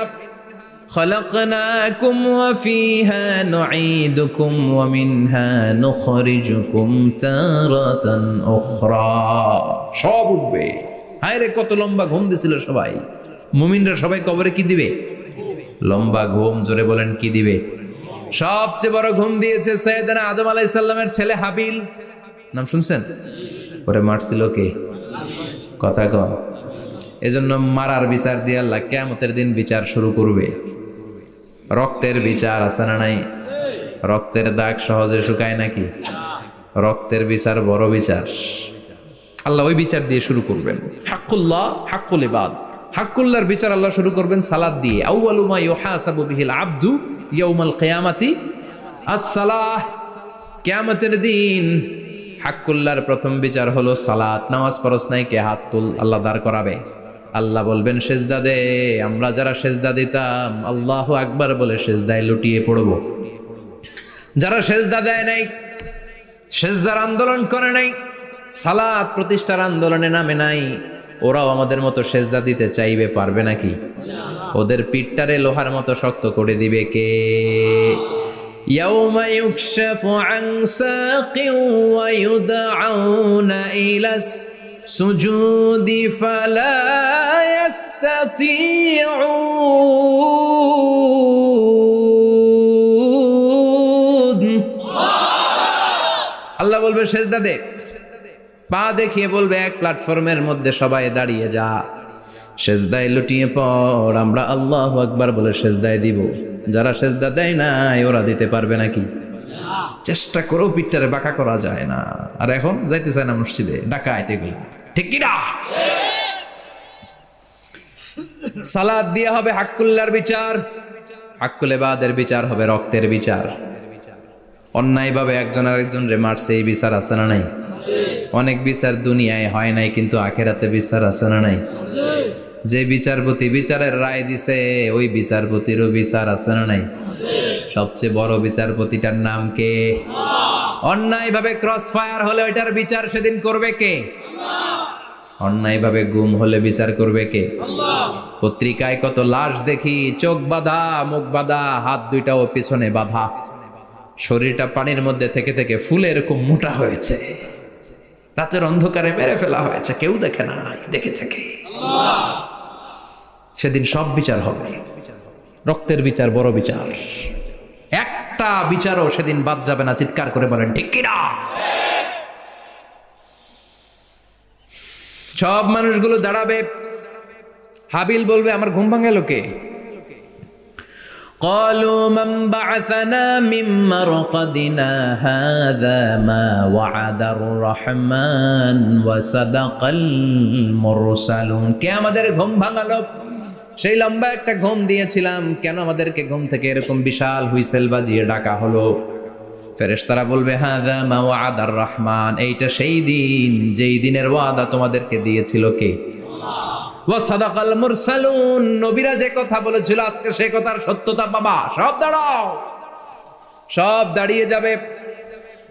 খলাকনাকুম ওয়া ফিহা নুঈদুকুম ওয়া মিনহা নুখরিজুকুম তারাতান উখরা। সব উঠবে। হায়রে কত লম্বা ঘুম দিছিল সবাই। মুমিনরা সবাই কবরে কি দিবে? লম্বা ঘুম। জোরে বলেন কি দিবে? সবচেয়ে বড় ঘুম দিয়েছে সাইয়েদনা আদম আলাইহিস সালামের ছেলে হাবিল। নাম শুনছেন? ওরে মারছিল কে? কথা কম। এজন্য মারার বিচার দিয়ে আল্লাহ কিয়ামতের দিন বিচার শুরু করবে। রক্তের বিচার আছে না নাই? রক্তের দাগ সহজে শুকায় নাকি? রক্তের বিচার বড় বিচার। আল্লাহ ওই বিচার দিয়ে শুরু করবেন। হাক্কুল্লাহ, হাক্কুল ইবাদ। হাক্কুল্লাহর বিচার আল্লাহ শুরু করবেন সালাত দিয়ে। আউয়ালু মা ইউহাসাবু বিহিল আবদু ইয়াউমাল কিয়ামাতি আস-সালাহ। কিয়ামতের দিন হাক্কুল্লাহর প্রথম বিচার হলো সালাত। নামাজ পড়স নাই কে? হাত তুল। আল্লাহ দাঁড় করাবে। আল্লাহ বলবেন সেজদা দে। আমরা যারা সেজদা দিতাম আল্লাহু আকবার বলে সেজদায় লুটিয়ে পড়ব। যারা সেজদা দেয় নাই, সেজদার আন্দোলন করে নাই, সালাত প্রতিষ্ঠার আন্দোলনে নামে নাই, ওরাও আমাদের মতো সেজদা দিতে চাইবে, পারবে নাকি? ওদের পিঠটারে লোহার মতো শক্ত করে দিবে কে? ইয়াউমা ইউকশাফু আন সাকিন ওয়া ইউদআউনা ইলাস সুজুদি ফালা ইয়াস্তাতিউন। আল্লাহ বলবে সেজদা দে, পা দেখিয়ে বলবে এক প্ল্যাটফর্মের মধ্যে সবাই দাঁড়িয়ে যা, সেজদায় লুটিয়ে পড়। আমরা আল্লাহু আকবার বলে সেজদায় দিব। যারা সেজদা দেয় না ওরা দিতে পারবে নাকি? চেষ্টা করেও পিঠটারে বাঁকা করা যায় না। আর এখন যাইতে চায় না মসজিদে, ডাকাইতে এগুলো, ঠিক কি না? সালাত দিয়ে হবে হাক্কুল্লার বিচার, হাক্কুল ইবাদের বিচার হবে রক্তের বিচার। অন্যায়ভাবে একজন আরেকজনরে মারছে, এই বিচার আছে না নাই? অনেক বিচার দুনিয়ায় হয় নাই, কিন্তু আখেরাতে বিচার আছে না নাই? যে বিচারপতি বিচারের রায় দিছে ওই বিচারপতিরও বিচার আছে না নাই? সবচেয়ে বড় বিচারপতিটার নাম কে? অন্যায়ভাবে ক্রস ফায়ার হলে ওইটার বিচার সেদিন করবে কে? অন্যায়ভাবে গুম হলে বিচার করবে কে? পত্রিকায় কত লাশ দেখি, চোখ বাঁধা, মুখ বাঁধা, হাত দুইটাও পিছনে বাঁধা, শরীরটা পানির মধ্যে থেকে থেকে ফুলে এরকম মোটা হয়েছে, রাতের অন্ধকারে মেরে ফেলা হয়েছে, কেউ দেখে না, দেখেছে কে? সেদিন সব বিচার হবে, রক্তের বিচার, বড় বিচার। একটা বিচারও সেদিন বাদ যাবে না, চিৎকার করে বলেন ঠিক কিনা? সব মানুষগুলো দাঁড়াবে। হাবিল বলবে আমার ঘুম ভাঙালো কে? قالوا من بعثنا من مرقدنا هذا ما وعد الرحمن وصدق المرسلون। কে আমাদের ঘুম ভাঙালো? সেই লম্বা একটা ঘুম দিয়েছিলাম, কেন আমাদেরকে ঘুম থেকে এরকম বিশাল হুইসেল বাজিয়ে ডাকা হলো? ফেরেশতারা বলবে হাযা মা ওয়াদার রহমান, এইটা সেই দিন যেই দিনের ওয়াদা তোমাদেরকে দিয়েছিল কে? ওয়া সাদাকাল মুরসালুন, নবীরা যে কথা বলেছিল আজকে সেই কথার সত্যতা পাবা। সব দাঁড়াও, সব দাঁড়িয়ে যাবে।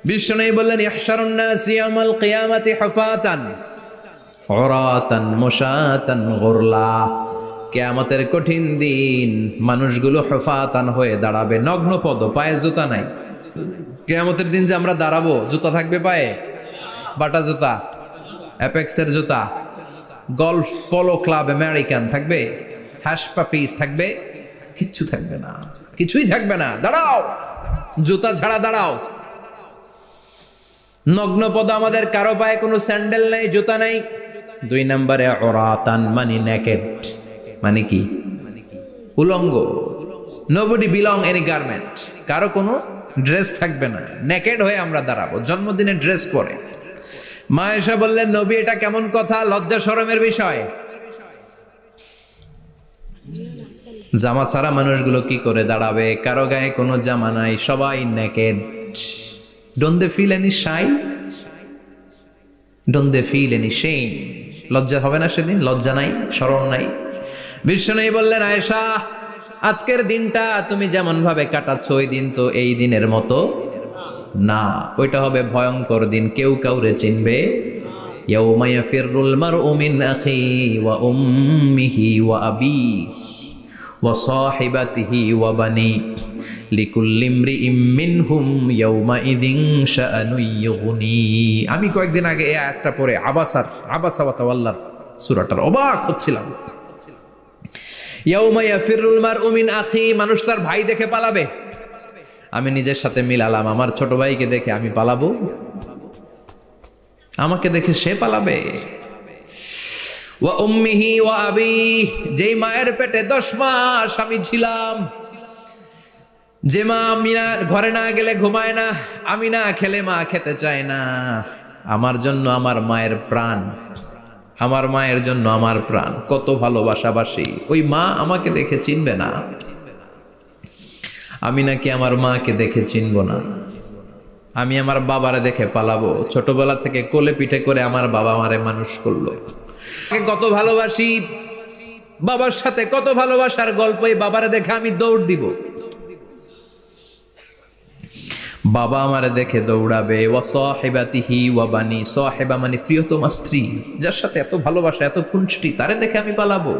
বিষ্ণু বললেন ইহশারুন নাস ইয়াউমাল কিয়ামাতি হুফাতান উরাতান মুশাতান গুরলা। কিয়ামতের কঠিন দিন মানুষগুলো হুফাতান হয়ে দাঁড়াবে, নগ্ন পদ, পায়ে জুতা নাই। কিয়ামতের দিন যে আমরা দাঁড়াবো, জুতা থাকবে পায়ে? বাটা জুতা, অ্যাপেক্সের জুতা, গলফ পোলো ক্লাব আমেরিকান থাকবে, হ্যাশ পাপিস থাকবে? কিচ্ছু থাকবে না, কিছুই থাকবে না। দাঁড়াও, জুতা ছাড়া দাঁড়াও। নগ্ন পদ, আমাদের কারো পায়ে কোনো স্যান্ডেল নেই, জুতা নেই। 2 নম্বরে উরাতান মানে নেকেড, মানে কি? উলঙ্গ। নোবডি বিলং এনি গার্মেন্ট, কারো কোনো ড্রেস থাকবে না, নেকেড হয়ে আমরা দাঁড়াবো, জন্মদিনে ড্রেস পরে। মা এসে বললেন নবী এটা কেমন কথা, লজ্জা শরমের বিষয়। জামা ছাড়া মানুষগুলো কি করে দাঁড়াবে? কারো গায়ে কোনো জামা নাই, সবাই naked. Don't they feel any shy? Don't they feel any shame? লজ্জা হবে না সেদিন? লজ্জা নাই, শরম নাই। বিষ্ণু বললেন আয়েশা আজকের দিনটা তুমি যেমন ভাবে কাটাচ্ছ ওই দিন তো এই দিনের মতো না, ওইটা হবে ভয়ঙ্কর দিন, কেউ কাউরে চিনবে। ইয়াউমা ইয়াফিরুল মারউ মিন আখি ওয়া উম্মিহি ওয়া আবিহি ওয়া সাহিবাতিহি ওয়া বানি লিকুল্লি ইমরিইম মিনহুম ইয়াউমা ইযিন শাআনু ইউগনি। আমি কয়েকদিন আগে এই আয়াতটা পড়ে আবাসা ওয়া তাওয়াল্লার সূরাটার অবাক হচ্ছিলাম। ইয়াউমা ইয়াফিরুল মারউ মিন আখি, মানুষ তার ভাই দেখে পালাবে। আমি নিজের সাথে মিলালাম, আমার ছোট ভাইকে দেখে আমি পালাবো? আমাকে দেখে সে পালাবে? ওয়া উম্মিহি ওয়া আবিহি, যেই মায়ের পেটে 10 মাস আমি ছিলাম, যে মা আমি না ঘরে না গেলে ঘুমায় না, আমি না খেলে মা খেতে চায় না, আমার জন্য আমার মায়ের প্রাণ, আমার মায়ের জন্য আমার প্রাণ, কত ভালোবাসাবাসী। ওই মা আমাকে দেখে চিনবে না, আমি নাকি আমার মাকে দেখে চিনব না। আমি আমার বাবারে দেখে পালাবো। ছোটবেলা থেকে কোলে পিঠে করে আমার বাবা আমারে মানুষ করলো, কত ভালোবাসি, বাবার সাথে কত ভালোবাসার গল্প, এই বাবারে দেখে আমি দৌড় দিব। বাবা আমারে দেখে দৌড়াবে, ওয়া সাহিবাতিহি ওয়া বানি, সাহিবা মানে প্রিয়তমা স্ত্রী, যার সাথে এত ভালোবাসা এত খুনসুটি, তারে দেখে আমি পালাবো।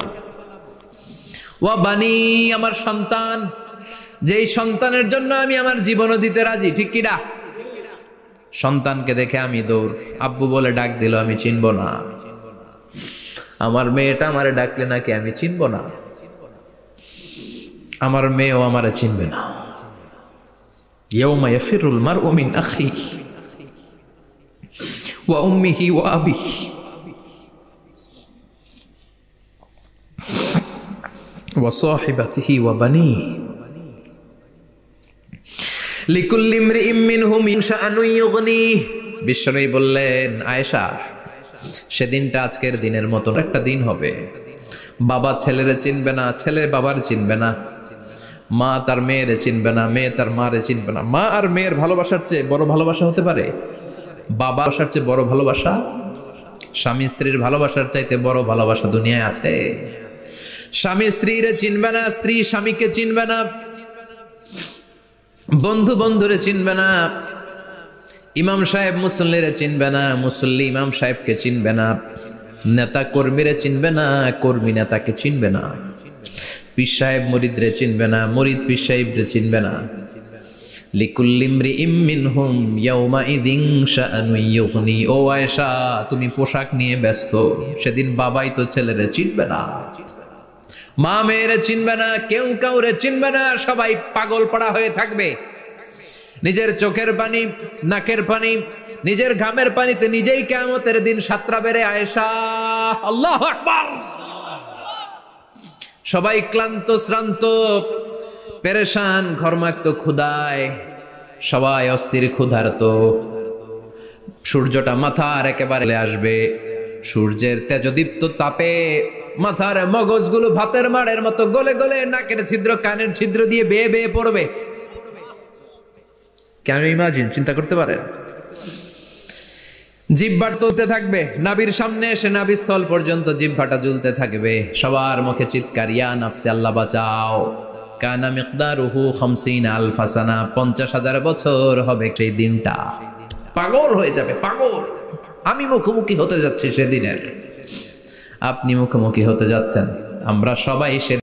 ওয়া বানি আমার সন্তান, যেই সন্তানের জন্য আমি আমার জীবনও দিতে রাজি, ঠিক কি না? সন্তানকে দেখে আমি দৌড়, আব্বু বলে ডাক দিল আমি চিনব না, আমার মেয়েটা আমারে ডাকলে নাকি আমি চিনব না, আমার মেয়েও আমারে চিনবে না। ইয়াউমা ইয়াফিরুল মারউ মিন আখিহি ওয়া উম্মিহি ওয়া আবিহি ওয়া সাহিবাতিহি ওয়া বানিহি লিকুল্লি ইমরিইম মিনহুম শাআনুন ইউগনিহি। বিশ্বনবী বললেন, আয়েশা, সেদিনটা আজকের দিনের মতো একটা দিন হবে, বাবা ছেলেরে চিনবে না, ছেলে বাবার চিনবে না, মা তার মেয়েরে চিনবে না, মেয়ে তার মারে চিনবে না। মা আর মেয়ের ভালোবাসার চেয়ে বড় ভালোবাসা হতে পারে? বাবার চেয়ে বড় ভালোবাসা? স্বামী স্ত্রীর ভালোবাসার চাইতে বড় ভালোবাসা দুনিয়ায় আছে? স্বামী স্ত্রীরে চিনবে না, স্ত্রী স্বামীকে চিনবে না, বন্ধু বন্ধুরে চিনবে না, ইমাম সাহেব মুসল্লিরে চিনবে না, মুসল্লি ইমাম সাহেবকে চিনবে না, নেতা কর্মীরে চিনবে না, কর্মী নেতাকে চিনবে না, পীর সাহেব মুরিদরে চিনবে না, মুরিদ পীর সাহেবরে চিনবে না। লিকুল্লি ইমরিইম মিনহুম ইয়াউমাইযিন শাআনুন ইউগনি। ও আয়েশা, তুমি পোশাক নিয়ে ব্যস্ত, সেদিন বাবাই তো ছেলেরে চিনবে না, মা মেয়েরে চিনবে না, কেউ কাউরে চিনবে না, সবাই পাগল পাড়া হয়ে থাকবে। নিজের চোখের পানি, নাকের পানি, নিজের ঘামের পানিতে নিজেই কিয়ামতের দিন সাতরা বেড়ে আয়েশা, আল্লাহু আকবার। সবাই ক্লান্ত শ্রান্ত পেরেশান, ঘর্মাক্ত ক্ষুধায়, সবাই অস্থির ক্ষুধার্ত। সূর্যটা মাথার একেবারে আসবে, সূর্যের তেজদীপ্ত তাপে মাথার মগজগুলো ভাতের মাড়ের মতো গলে গলে নাকের ছিদ্র কানের ছিদ্র দিয়ে বেয়ে বেয়ে পড়বে। কেন ইমাজিন, চিন্তা করতে পারেন? জিহ্বা তুলতে থাকবে, নাভির সামনে এসে নাভিস্থল পর্যন্ত জিহ্বাটা ঝুলতে থাকবে, সবার মুখে চিৎকার, ইয়া নাফসি আল্লাহ বাঁচাও। কানা মিকদারুহু 50 আলফা সানা, 50,000 বছর হবে সেই দিনটা। পাগল হয়ে যাবে, পাগল। আমি মুখোমুখি হতে যাচ্ছি সেদিনের, আপনি মুখোমুখি হতে যাচ্ছেন, আমরা সবাই সে